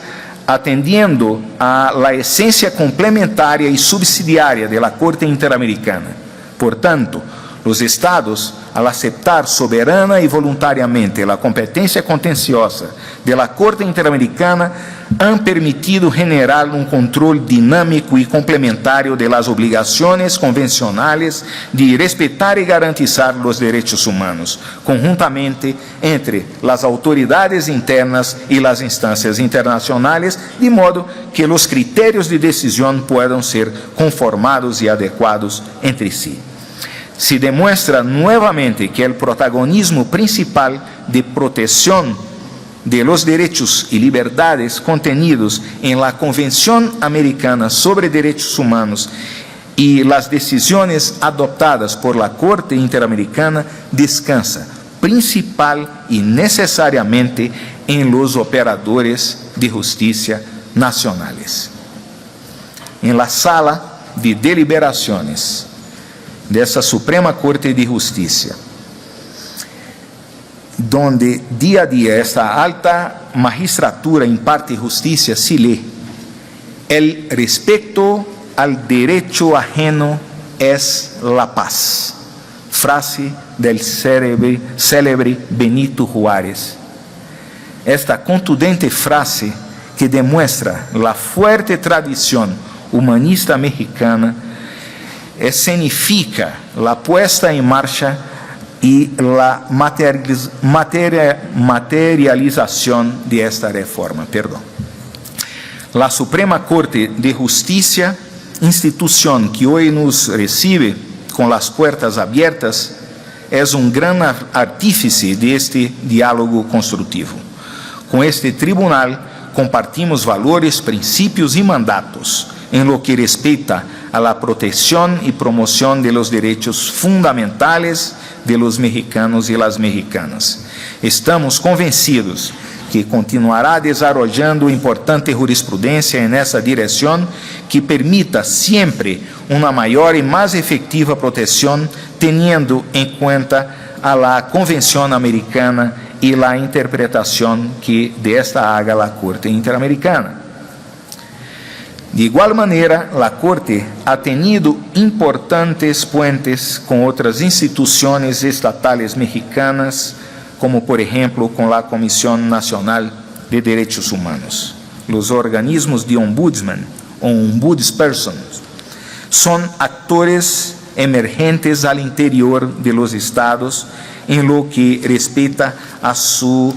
atendiendo a la esencia complementaria y subsidiaria de la Corte Interamericana. Por tanto, los estados, al aceptar soberana y voluntariamente la competencia contenciosa de la Corte Interamericana, han permitido generar un control dinámico y complementario de las obligaciones convencionales de respetar y garantizar los derechos humanos, conjuntamente entre las autoridades internas y las instancias internacionales, de modo que los criterios de decisión puedan ser conformados y adecuados entre sí. Se demuestra nuevamente que el protagonismo principal de protección de los derechos y libertades contenidos en la Convención Americana sobre Derechos Humanos y las decisiones adoptadas por la Corte Interamericana descansa principal y necesariamente en los operadores de justicia nacionales. En la sala de deliberaciones de esa Suprema Corte de Justicia, donde día a día esta alta magistratura imparte justicia, se lee: el respeto al derecho ajeno es la paz. Frase del célebre Benito Juárez. Esta contundente frase, que demuestra la fuerte tradición humanista mexicana, escenifica la puesta en marcha y la materialización de esta reforma. La Suprema Corte de Justicia, institución que hoy nos recibe con las puertas abiertas, es un gran artífice de este diálogo constructivo. Con este tribunal compartimos valores, principios y mandatos en lo que respecta a la protección y promoción de los derechos fundamentales de los mexicanos y las mexicanas. Estamos convencidos que continuará desarrollando importante jurisprudencia en esa dirección que permita siempre una mayor y más efectiva protección, teniendo en cuenta a la Convención Americana y la interpretación que de esta haga la Corte Interamericana. De igual manera, la Corte ha tenido importantes puentes con otras instituciones estatales mexicanas, como por ejemplo con la Comisión Nacional de Derechos Humanos. Los organismos de ombudsman o ombudspersons son actores emergentes al interior de los estados en lo que respecta a su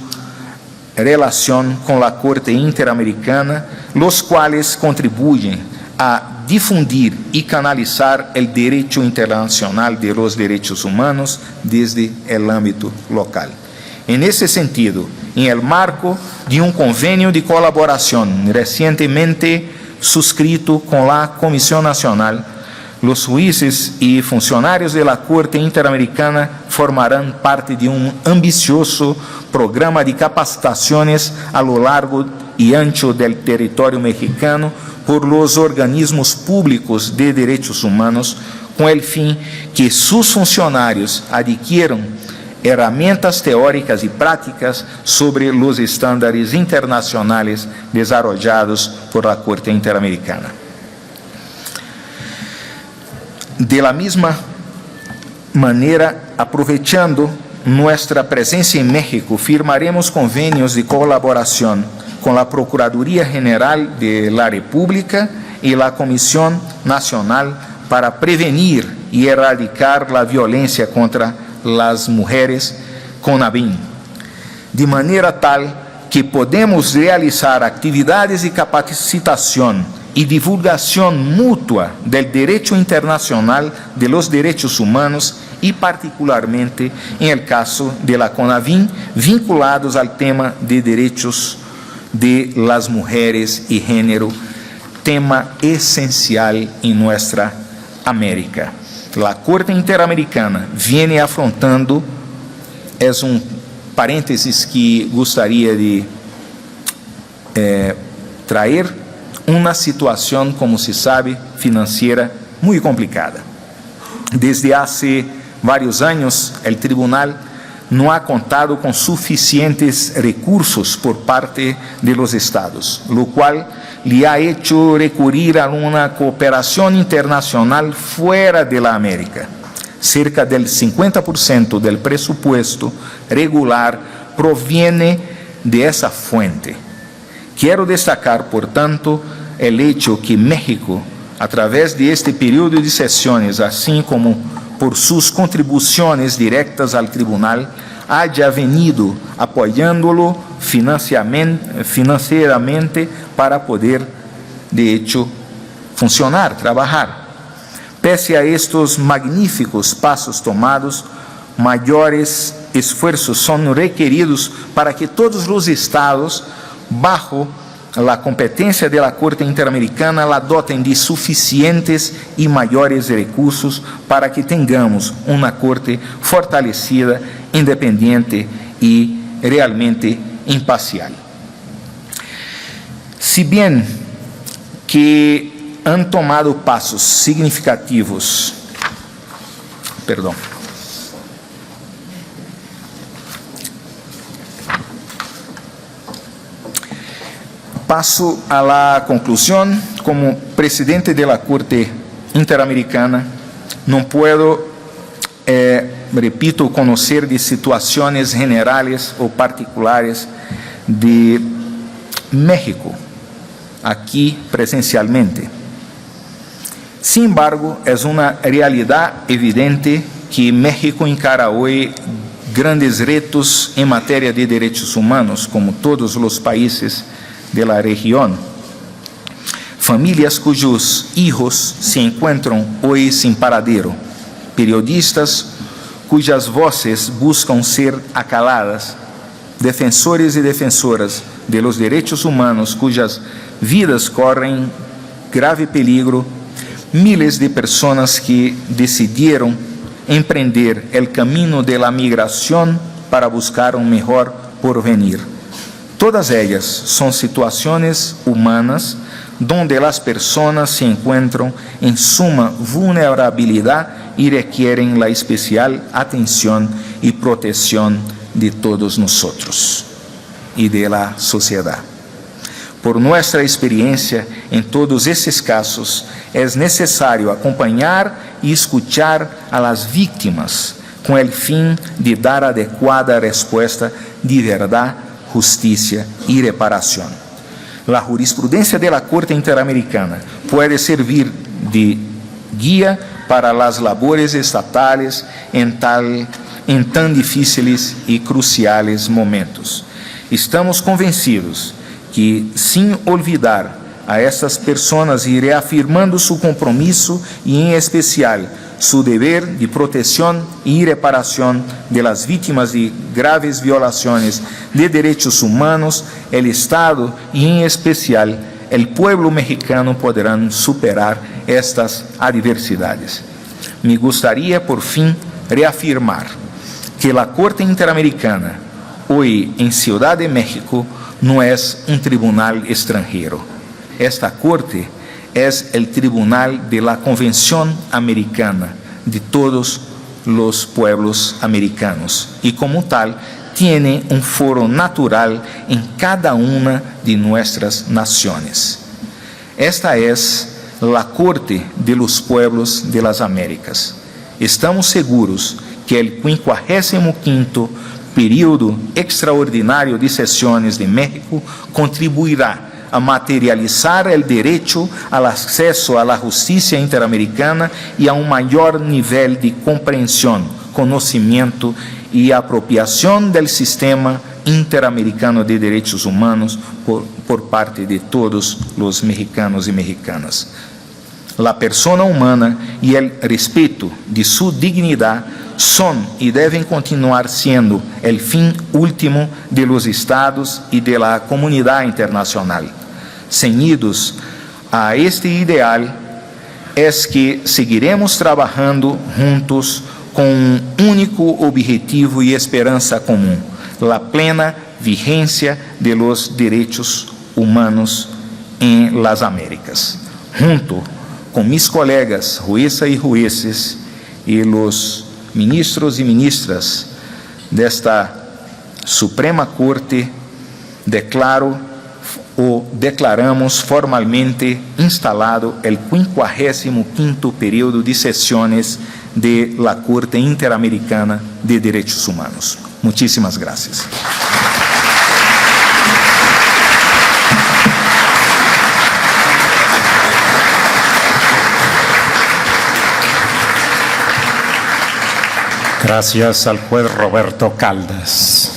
relación con la Corte Interamericana, los cuales contribuyen a difundir y canalizar el derecho internacional de los derechos humanos desde el ámbito local. En ese sentido, en el marco de un convenio de colaboración recientemente suscrito con la Comisión Nacional, los jueces y funcionarios de la Corte Interamericana formarán parte de un ambicioso programa de capacitaciones a lo largo y ancho del territorio mexicano por los organismos públicos de derechos humanos, con el fin que sus funcionarios adquieran herramientas teóricas y prácticas sobre los estándares internacionales desarrollados por la Corte Interamericana. De la misma manera, aprovechando nuestra presencia en México, firmaremos convenios de colaboración con la Procuraduría General de la República y la Comisión Nacional para prevenir y erradicar la violencia contra las mujeres, CONAVIM, de manera tal que podemos realizar actividades de capacitación y divulgación mutua del derecho internacional de los derechos humanos y particularmente en el caso de la CONAVIM, vinculados al tema de derechos de las mujeres y género, tema esencial en nuestra América. La Corte Interamericana viene afrontando, es un paréntesis que gustaría de traer, una situación, como se sabe, financiera muy complicada. Desde hace varios años, el tribunal no ha contado con suficientes recursos por parte de los estados, lo cual le ha hecho recurrir a una cooperación internacional fuera de la América. Cerca del 50% del presupuesto regular proviene de esa fuente. Quiero destacar, por tanto, el hecho que México, a través de este periodo de sesiones, así como por sus contribuciones directas al tribunal, haya venido apoyándolo financieramente para poder, de hecho, funcionar, trabajar. Pese a estos magníficos pasos tomados, mayores esfuerzos son requeridos para que todos los estados, bajo la competencia de la Corte Interamericana, la doten de suficientes y mayores recursos para que tengamos una Corte fortalecida, independiente y realmente imparcial. Si bien que han tomado pasos significativos, Paso a la conclusión. Como presidente de la Corte Interamericana, no puedo, repito, conocer de situaciones generales o particulares de México, aquí presencialmente. Sin embargo, es una realidad evidente que México encara hoy grandes retos en materia de derechos humanos, como todos los países de la región. Familias cuyos hijos se encuentran hoy sin paradero, periodistas cuyas voces buscan ser acaladas, defensores y defensoras de los derechos humanos cuyas vidas corren grave peligro, miles de personas que decidieron emprender el camino de la migración para buscar un mejor porvenir. Todas ellas son situaciones humanas donde las personas se encuentran en suma vulnerabilidad y requieren la especial atención y protección de todos nosotros y de la sociedad. Por nuestra experiencia en todos estos casos, es necesario acompañar y escuchar a las víctimas con el fin de dar adecuada respuesta de verdad, justicia y reparación. La jurisprudencia de la Corte Interamericana puede servir de guía para las labores estatales en tan difíciles y cruciales momentos. Estamos convencidos que, sin olvidar a estas personas y reafirmando su compromiso y, en especial, su deber de protección y reparación de las víctimas de graves violaciones de derechos humanos, el Estado y, en especial, el pueblo mexicano podrán superar estas adversidades. Me gustaría, por fin, reafirmar que la Corte Interamericana, hoy en Ciudad de México, no es un tribunal extranjero. Esta Corte es el tribunal de la Convención Americana de todos los pueblos americanos y, como tal, tiene un foro natural en cada una de nuestras naciones. Esta es la Corte de los Pueblos de las Américas. Estamos seguros que el 55º período extraordinario de sesiones de México contribuirá a materializar el derecho al acceso a la justicia interamericana y a un mayor nivel de comprensión, conocimiento y apropiación del sistema interamericano de derechos humanos por parte de todos los mexicanos y mexicanas. La persona humana y el respeto de su dignidad son y deben continuar siendo el fin último de los estados y de la comunidad internacional. Ceñidos a este ideal, es que seguiremos trabajando juntos con un único objetivo y esperanza común: la plena vigencia de los derechos humanos en las Américas. Junto con mis colegas juezas y jueces y los ministros y ministras de esta Suprema Corte, declaramos formalmente instalado el 55º período de sesiones de la Corte Interamericana de Derechos Humanos. Muchísimas gracias. Gracias al juez Roberto Caldas.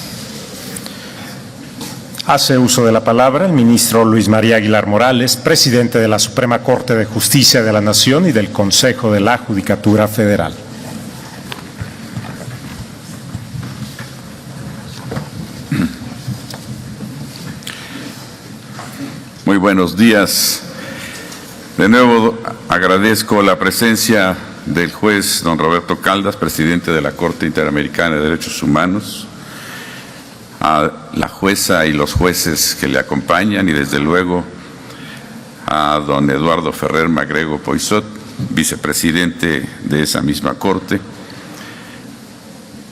Hace uso de la palabra el ministro Luis María Aguilar Morales, presidente de la Suprema Corte de Justicia de la Nación y del Consejo de la Judicatura Federal. Muy buenos días. De nuevo agradezco la presencia del juez don Roberto Caldas, presidente de la Corte Interamericana de Derechos Humanos, a la jueza y los jueces que le acompañan y desde luego a don Eduardo Ferrer Magrego Poisot, vicepresidente de esa misma Corte,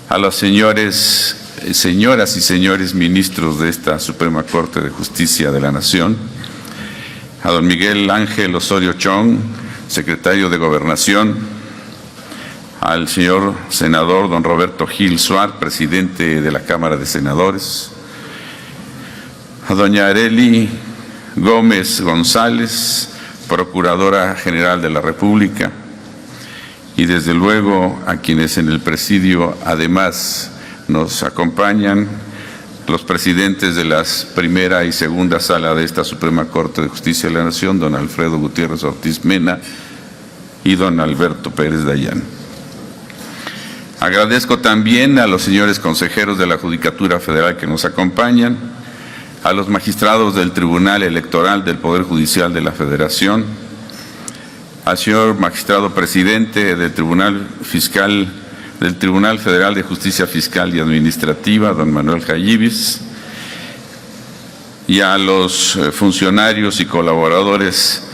a los señoras y señores ministros de esta Suprema Corte de Justicia de la Nación, a don Miguel Ángel Osorio Chong, secretario de Gobernación, al señor senador don Roberto Gil Suar, presidente de la Cámara de Senadores, a doña Arely Gómez González, procuradora general de la República, y desde luego a quienes en el presidio además nos acompañan, los presidentes de la primera y segunda sala de esta Suprema Corte de Justicia de la Nación, don Alfredo Gutiérrez Ortiz Mena y don Alberto Pérez Dayán. Agradezco también a los señores consejeros de la Judicatura Federal que nos acompañan, a los magistrados del Tribunal Electoral del Poder Judicial de la Federación, al señor magistrado presidente del Tribunal Federal de Justicia Fiscal y Administrativa, don Manuel Jayibis, y a los funcionarios y colaboradores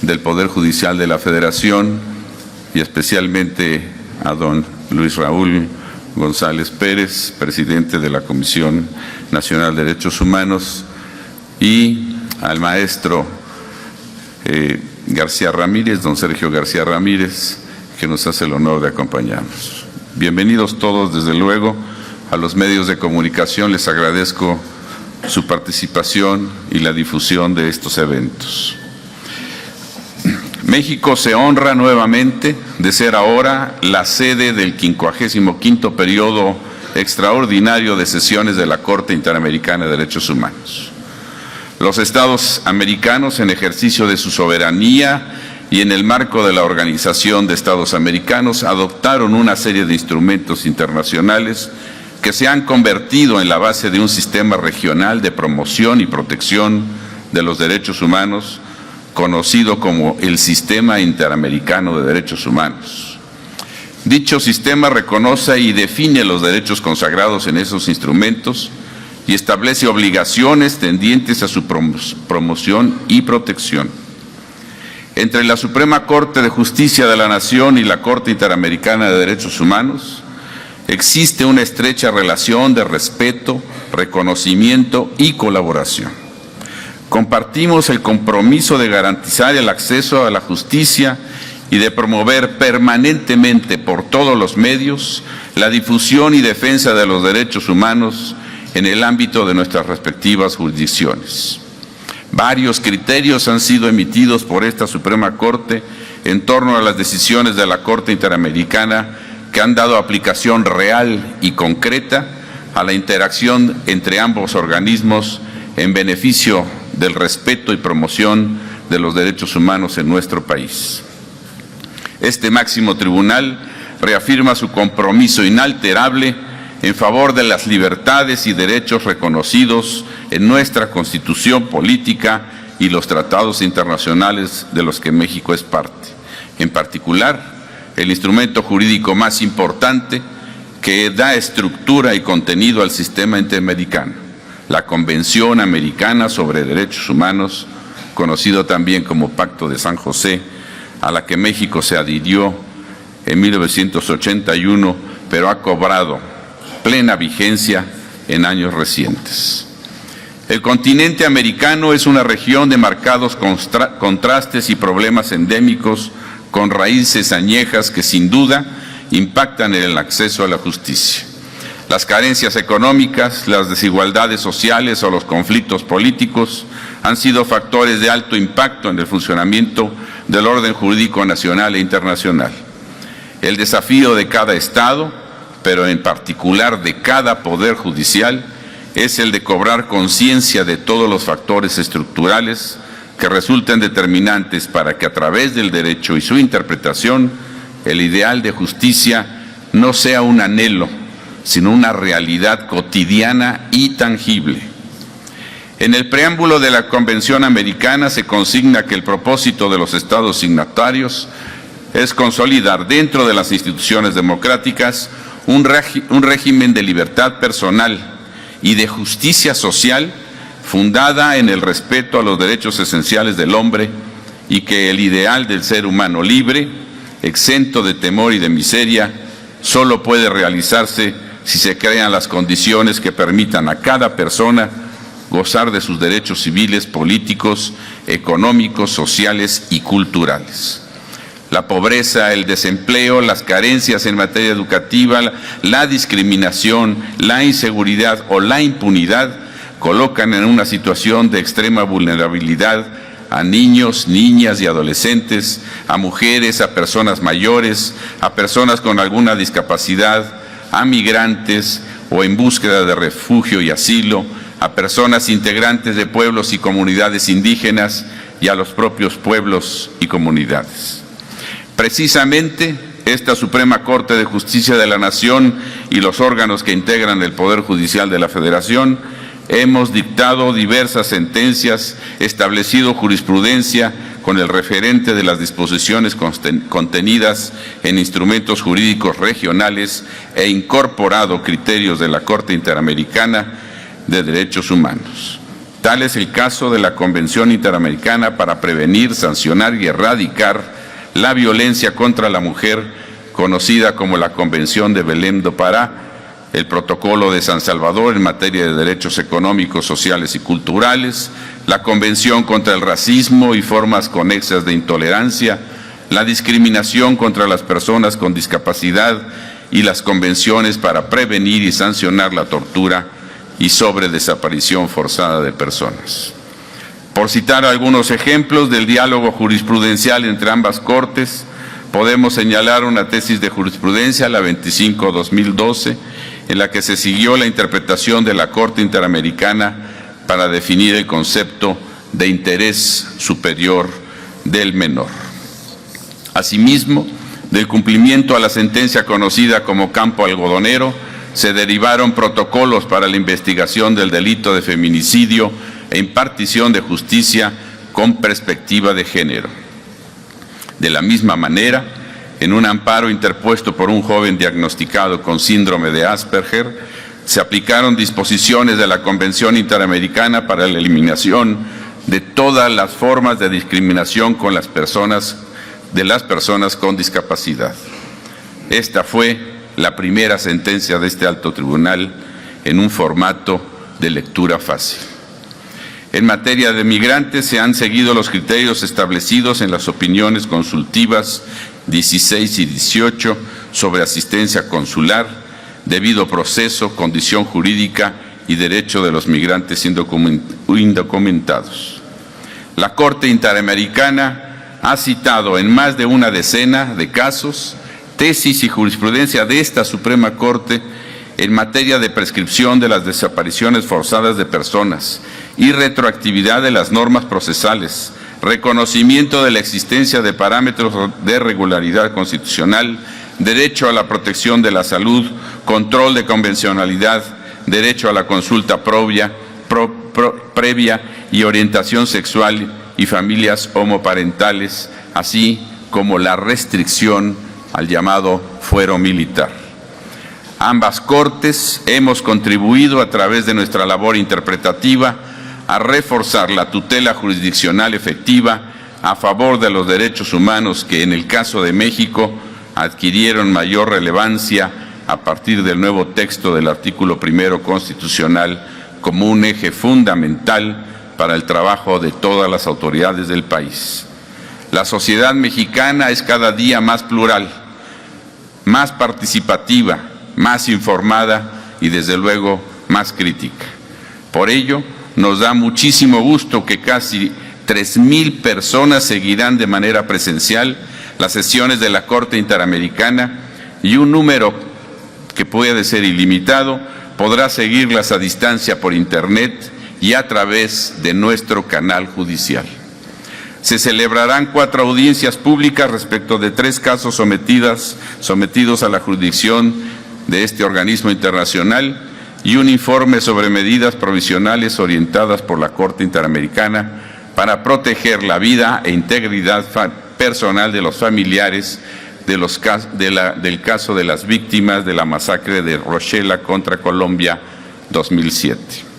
del Poder Judicial de la Federación, y especialmente a don Luis Raúl González Pérez, presidente de la Comisión Nacional de Derechos Humanos, y al maestro García Ramírez, don Sergio García Ramírez, que nos hace el honor de acompañarnos. Bienvenidos todos, desde luego. A los medios de comunicación les agradezco su participación y la difusión de estos eventos. México se honra nuevamente de ser ahora la sede del 55º periodo extraordinario de sesiones de la Corte Interamericana de Derechos Humanos. Los estados americanos, en ejercicio de su soberanía y en el marco de la Organización de Estados Americanos, adoptaron una serie de instrumentos internacionales que se han convertido en la base de un sistema regional de promoción y protección de los derechos humanos, conocido como el Sistema Interamericano de Derechos Humanos. Dicho sistema reconoce y define los derechos consagrados en esos instrumentos y establece obligaciones tendientes a su promoción y protección. Entre la Suprema Corte de Justicia de la Nación y la Corte Interamericana de Derechos Humanos existe una estrecha relación de respeto, reconocimiento y colaboración. Compartimos el compromiso de garantizar el acceso a la justicia y de promover permanentemente por todos los medios la difusión y defensa de los derechos humanos en el ámbito de nuestras respectivas jurisdicciones. Varios criterios han sido emitidos por esta Suprema Corte en torno a las decisiones de la Corte Interamericana que han dado aplicación real y concreta a la interacción entre ambos organismos en beneficio del respeto y promoción de los derechos humanos en nuestro país. Este máximo tribunal reafirma su compromiso inalterable en favor de las libertades y derechos reconocidos en nuestra Constitución política y los tratados internacionales de los que México es parte. En particular, el instrumento jurídico más importante que da estructura y contenido al sistema interamericano, la Convención Americana sobre Derechos Humanos, conocido también como Pacto de San José, a la que México se adhirió en 1981, pero ha cobrado plena vigencia en años recientes. El continente americano es una región de marcados contrastes y problemas endémicos con raíces añejas que sin duda impactan en el acceso a la justicia. Las carencias económicas, las desigualdades sociales o los conflictos políticos han sido factores de alto impacto en el funcionamiento del orden jurídico nacional e internacional. El desafío de cada Estado, pero en particular de cada Poder Judicial, es el de cobrar conciencia de todos los factores estructurales que resulten determinantes para que a través del derecho y su interpretación, el ideal de justicia no sea un anhelo, sino una realidad cotidiana y tangible. En el preámbulo de la Convención Americana se consigna que el propósito de los Estados signatarios es consolidar dentro de las instituciones democráticas un régimen de libertad personal y de justicia social fundada en el respeto a los derechos esenciales del hombre, y que el ideal del ser humano libre, exento de temor y de miseria, solo puede realizarse si se crean las condiciones que permitan a cada persona gozar de sus derechos civiles, políticos, económicos, sociales y culturales. La pobreza, el desempleo, las carencias en materia educativa, la discriminación, la inseguridad o la impunidad colocan en una situación de extrema vulnerabilidad a niños, niñas y adolescentes, a mujeres, a personas mayores, a personas con alguna discapacidad, a migrantes o en búsqueda de refugio y asilo, a personas integrantes de pueblos y comunidades indígenas y a los propios pueblos y comunidades. Precisamente, esta Suprema Corte de Justicia de la Nación y los órganos que integran el Poder Judicial de la Federación hemos dictado diversas sentencias, establecido jurisprudencia con el referente de las disposiciones contenidas en instrumentos jurídicos regionales e incorporado criterios de la Corte Interamericana de Derechos Humanos. Tal es el caso de la Convención Interamericana para prevenir, sancionar y erradicar la violencia contra la mujer, conocida como la Convención de Belém do Pará, el Protocolo de San Salvador en materia de derechos económicos, sociales y culturales, la Convención contra el racismo y formas conexas de intolerancia, la discriminación contra las personas con discapacidad y las convenciones para prevenir y sancionar la tortura y sobre desaparición forzada de personas. Por citar algunos ejemplos del diálogo jurisprudencial entre ambas cortes, podemos señalar una tesis de jurisprudencia, la 25/2012, en la que se siguió la interpretación de la Corte Interamericana para definir el concepto de interés superior del menor. Asimismo, del cumplimiento a la sentencia conocida como Campo Algodonero, se derivaron protocolos para la investigación del delito de feminicidio e impartición de justicia con perspectiva de género. De la misma manera, en un amparo interpuesto por un joven diagnosticado con síndrome de Asperger, se aplicaron disposiciones de la Convención Interamericana para la eliminación de todas las formas de discriminación con las personas con discapacidad. Esta fue la primera sentencia de este alto tribunal en un formato de lectura fácil. En materia de migrantes se han seguido los criterios establecidos en las opiniones consultivas 16 y 18 sobre asistencia consular, debido proceso, condición jurídica y derecho de los migrantes indocumentados. La Corte Interamericana ha citado en más de una decena de casos, tesis y jurisprudencia de esta Suprema Corte en materia de prescripción de las desapariciones forzadas de personas y retroactividad de las normas procesales, reconocimiento de la existencia de parámetros de regularidad constitucional, derecho a la protección de la salud, control de convencionalidad, derecho a la consulta previa y orientación sexual y familias homoparentales, así como la restricción al llamado fuero militar. Ambas cortes hemos contribuido a través de nuestra labor interpretativa a reforzar la tutela jurisdiccional efectiva a favor de los derechos humanos que en el caso de México adquirieron mayor relevancia a partir del nuevo texto del artículo 1 constitucional como un eje fundamental para el trabajo de todas las autoridades del país. La sociedad mexicana es cada día más plural, más participativa, más informada y desde luego más crítica. Por ello, nos da muchísimo gusto que casi 3,000 personas seguirán de manera presencial las sesiones de la Corte Interamericana y un número que puede ser ilimitado podrá seguirlas a distancia por Internet y a través de nuestro canal judicial. Se celebrarán 4 audiencias públicas respecto de 3 casos sometidos a la jurisdicción de este organismo internacional y un informe sobre medidas provisionales orientadas por la Corte Interamericana para proteger la vida e integridad personal de los familiares del caso de las víctimas de la masacre de Rochela contra Colombia 2007.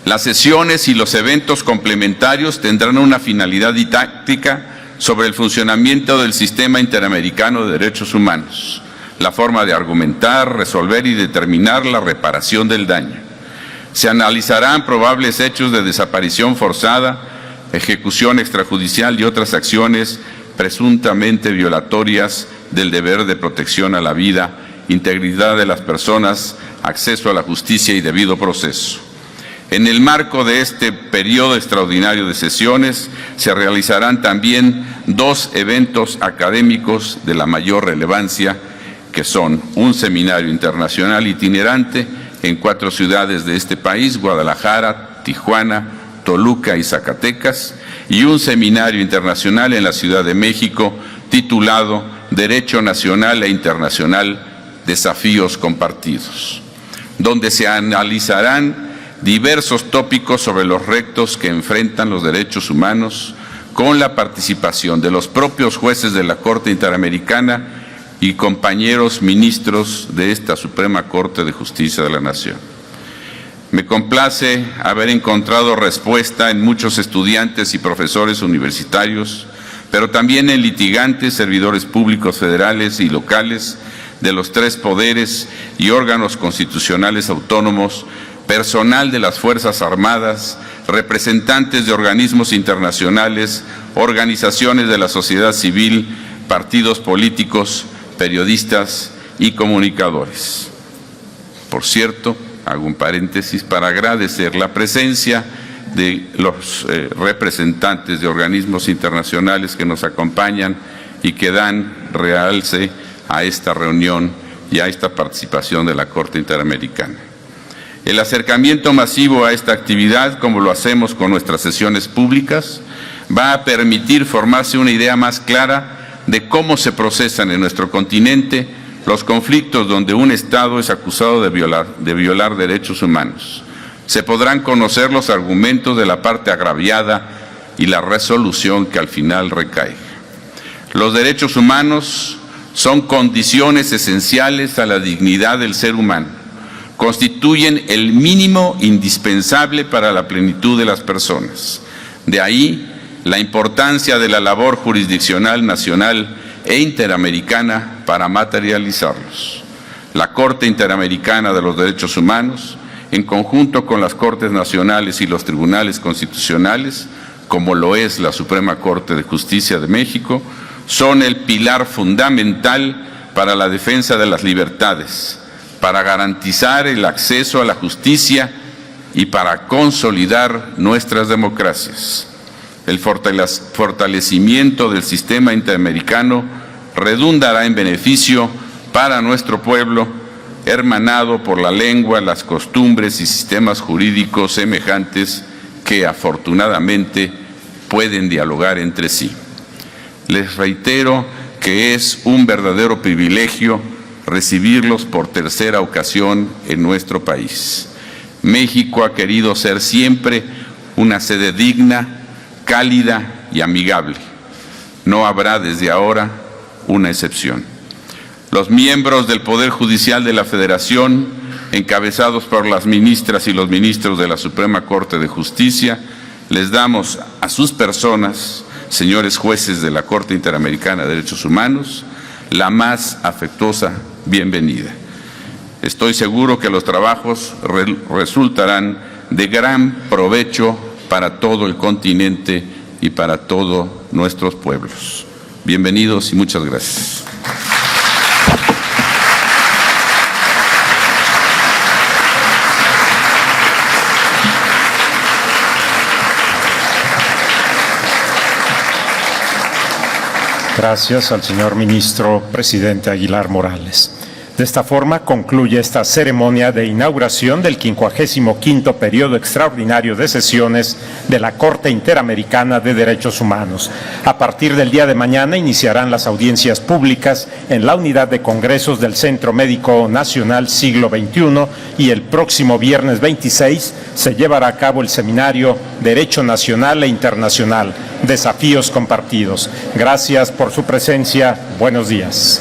Las sesiones y los eventos complementarios tendrán una finalidad didáctica sobre el funcionamiento del Sistema Interamericano de Derechos Humanos, la forma de argumentar, resolver y determinar la reparación del daño. Se analizarán probables hechos de desaparición forzada, ejecución extrajudicial y otras acciones presuntamente violatorias del deber de protección a la vida, integridad de las personas, acceso a la justicia y debido proceso. En el marco de este periodo extraordinario de sesiones, se realizarán también 2 eventos académicos de la mayor relevancia, que son un seminario internacional itinerante en 4 ciudades de este país, Guadalajara, Tijuana, Toluca y Zacatecas, y un seminario internacional en la Ciudad de México titulado Derecho Nacional e Internacional, Desafíos Compartidos, donde se analizarán diversos tópicos sobre los retos que enfrentan los derechos humanos con la participación de los propios jueces de la Corte Interamericana y compañeros ministros de esta Suprema Corte de Justicia de la Nación. Me complace haber encontrado respuesta en muchos estudiantes y profesores universitarios, pero también en litigantes, servidores públicos federales y locales de los tres poderes y órganos constitucionales autónomos, personal de las Fuerzas Armadas, representantes de organismos internacionales, organizaciones de la sociedad civil, partidos políticos, periodistas y comunicadores. Por cierto, hago un paréntesis para agradecer la presencia de los representantes de organismos internacionales que nos acompañan y que dan realce a esta reunión y a esta participación de la Corte Interamericana. El acercamiento masivo a esta actividad, como lo hacemos con nuestras sesiones públicas, va a permitir formarse una idea más clara de cómo se procesan en nuestro continente los conflictos donde un Estado es acusado de violar derechos humanos. Se podrán conocer los argumentos de la parte agraviada y la resolución que al final recaiga. Los derechos humanos son condiciones esenciales a la dignidad del ser humano. Constituyen el mínimo indispensable para la plenitud de las personas. De ahí la importancia de la labor jurisdiccional nacional e interamericana para materializarlos. La Corte Interamericana de los Derechos Humanos, en conjunto con las Cortes Nacionales y los Tribunales Constitucionales, como lo es la Suprema Corte de Justicia de México, son el pilar fundamental para la defensa de las libertades, para garantizar el acceso a la justicia y para consolidar nuestras democracias. El fortalecimiento del sistema interamericano redundará en beneficio para nuestro pueblo, hermanado por la lengua, las costumbres y sistemas jurídicos semejantes que afortunadamente pueden dialogar entre sí. Les reitero que es un verdadero privilegio recibirlos por tercera ocasión en nuestro país. México ha querido ser siempre una sede digna, cálida y amigable. No habrá desde ahora una excepción. Los miembros del Poder Judicial de la Federación, encabezados por las ministras y los ministros de la Suprema Corte de Justicia, les damos a sus personas, señores jueces de la Corte Interamericana de Derechos Humanos, la más afectuosa bienvenida. Estoy seguro que los trabajos resultarán de gran provecho para todo el continente y para todos nuestros pueblos. Bienvenidos y muchas gracias. Gracias al señor ministro presidente Aguilar Morales. De esta forma concluye esta ceremonia de inauguración del 55º periodo extraordinario de sesiones de la Corte Interamericana de Derechos Humanos. A partir del día de mañana iniciarán las audiencias públicas en la unidad de congresos del Centro Médico Nacional Siglo XXI y el próximo viernes 26 se llevará a cabo el seminario Derecho Nacional e Internacional, Desafíos Compartidos. Gracias por su presencia. Buenos días.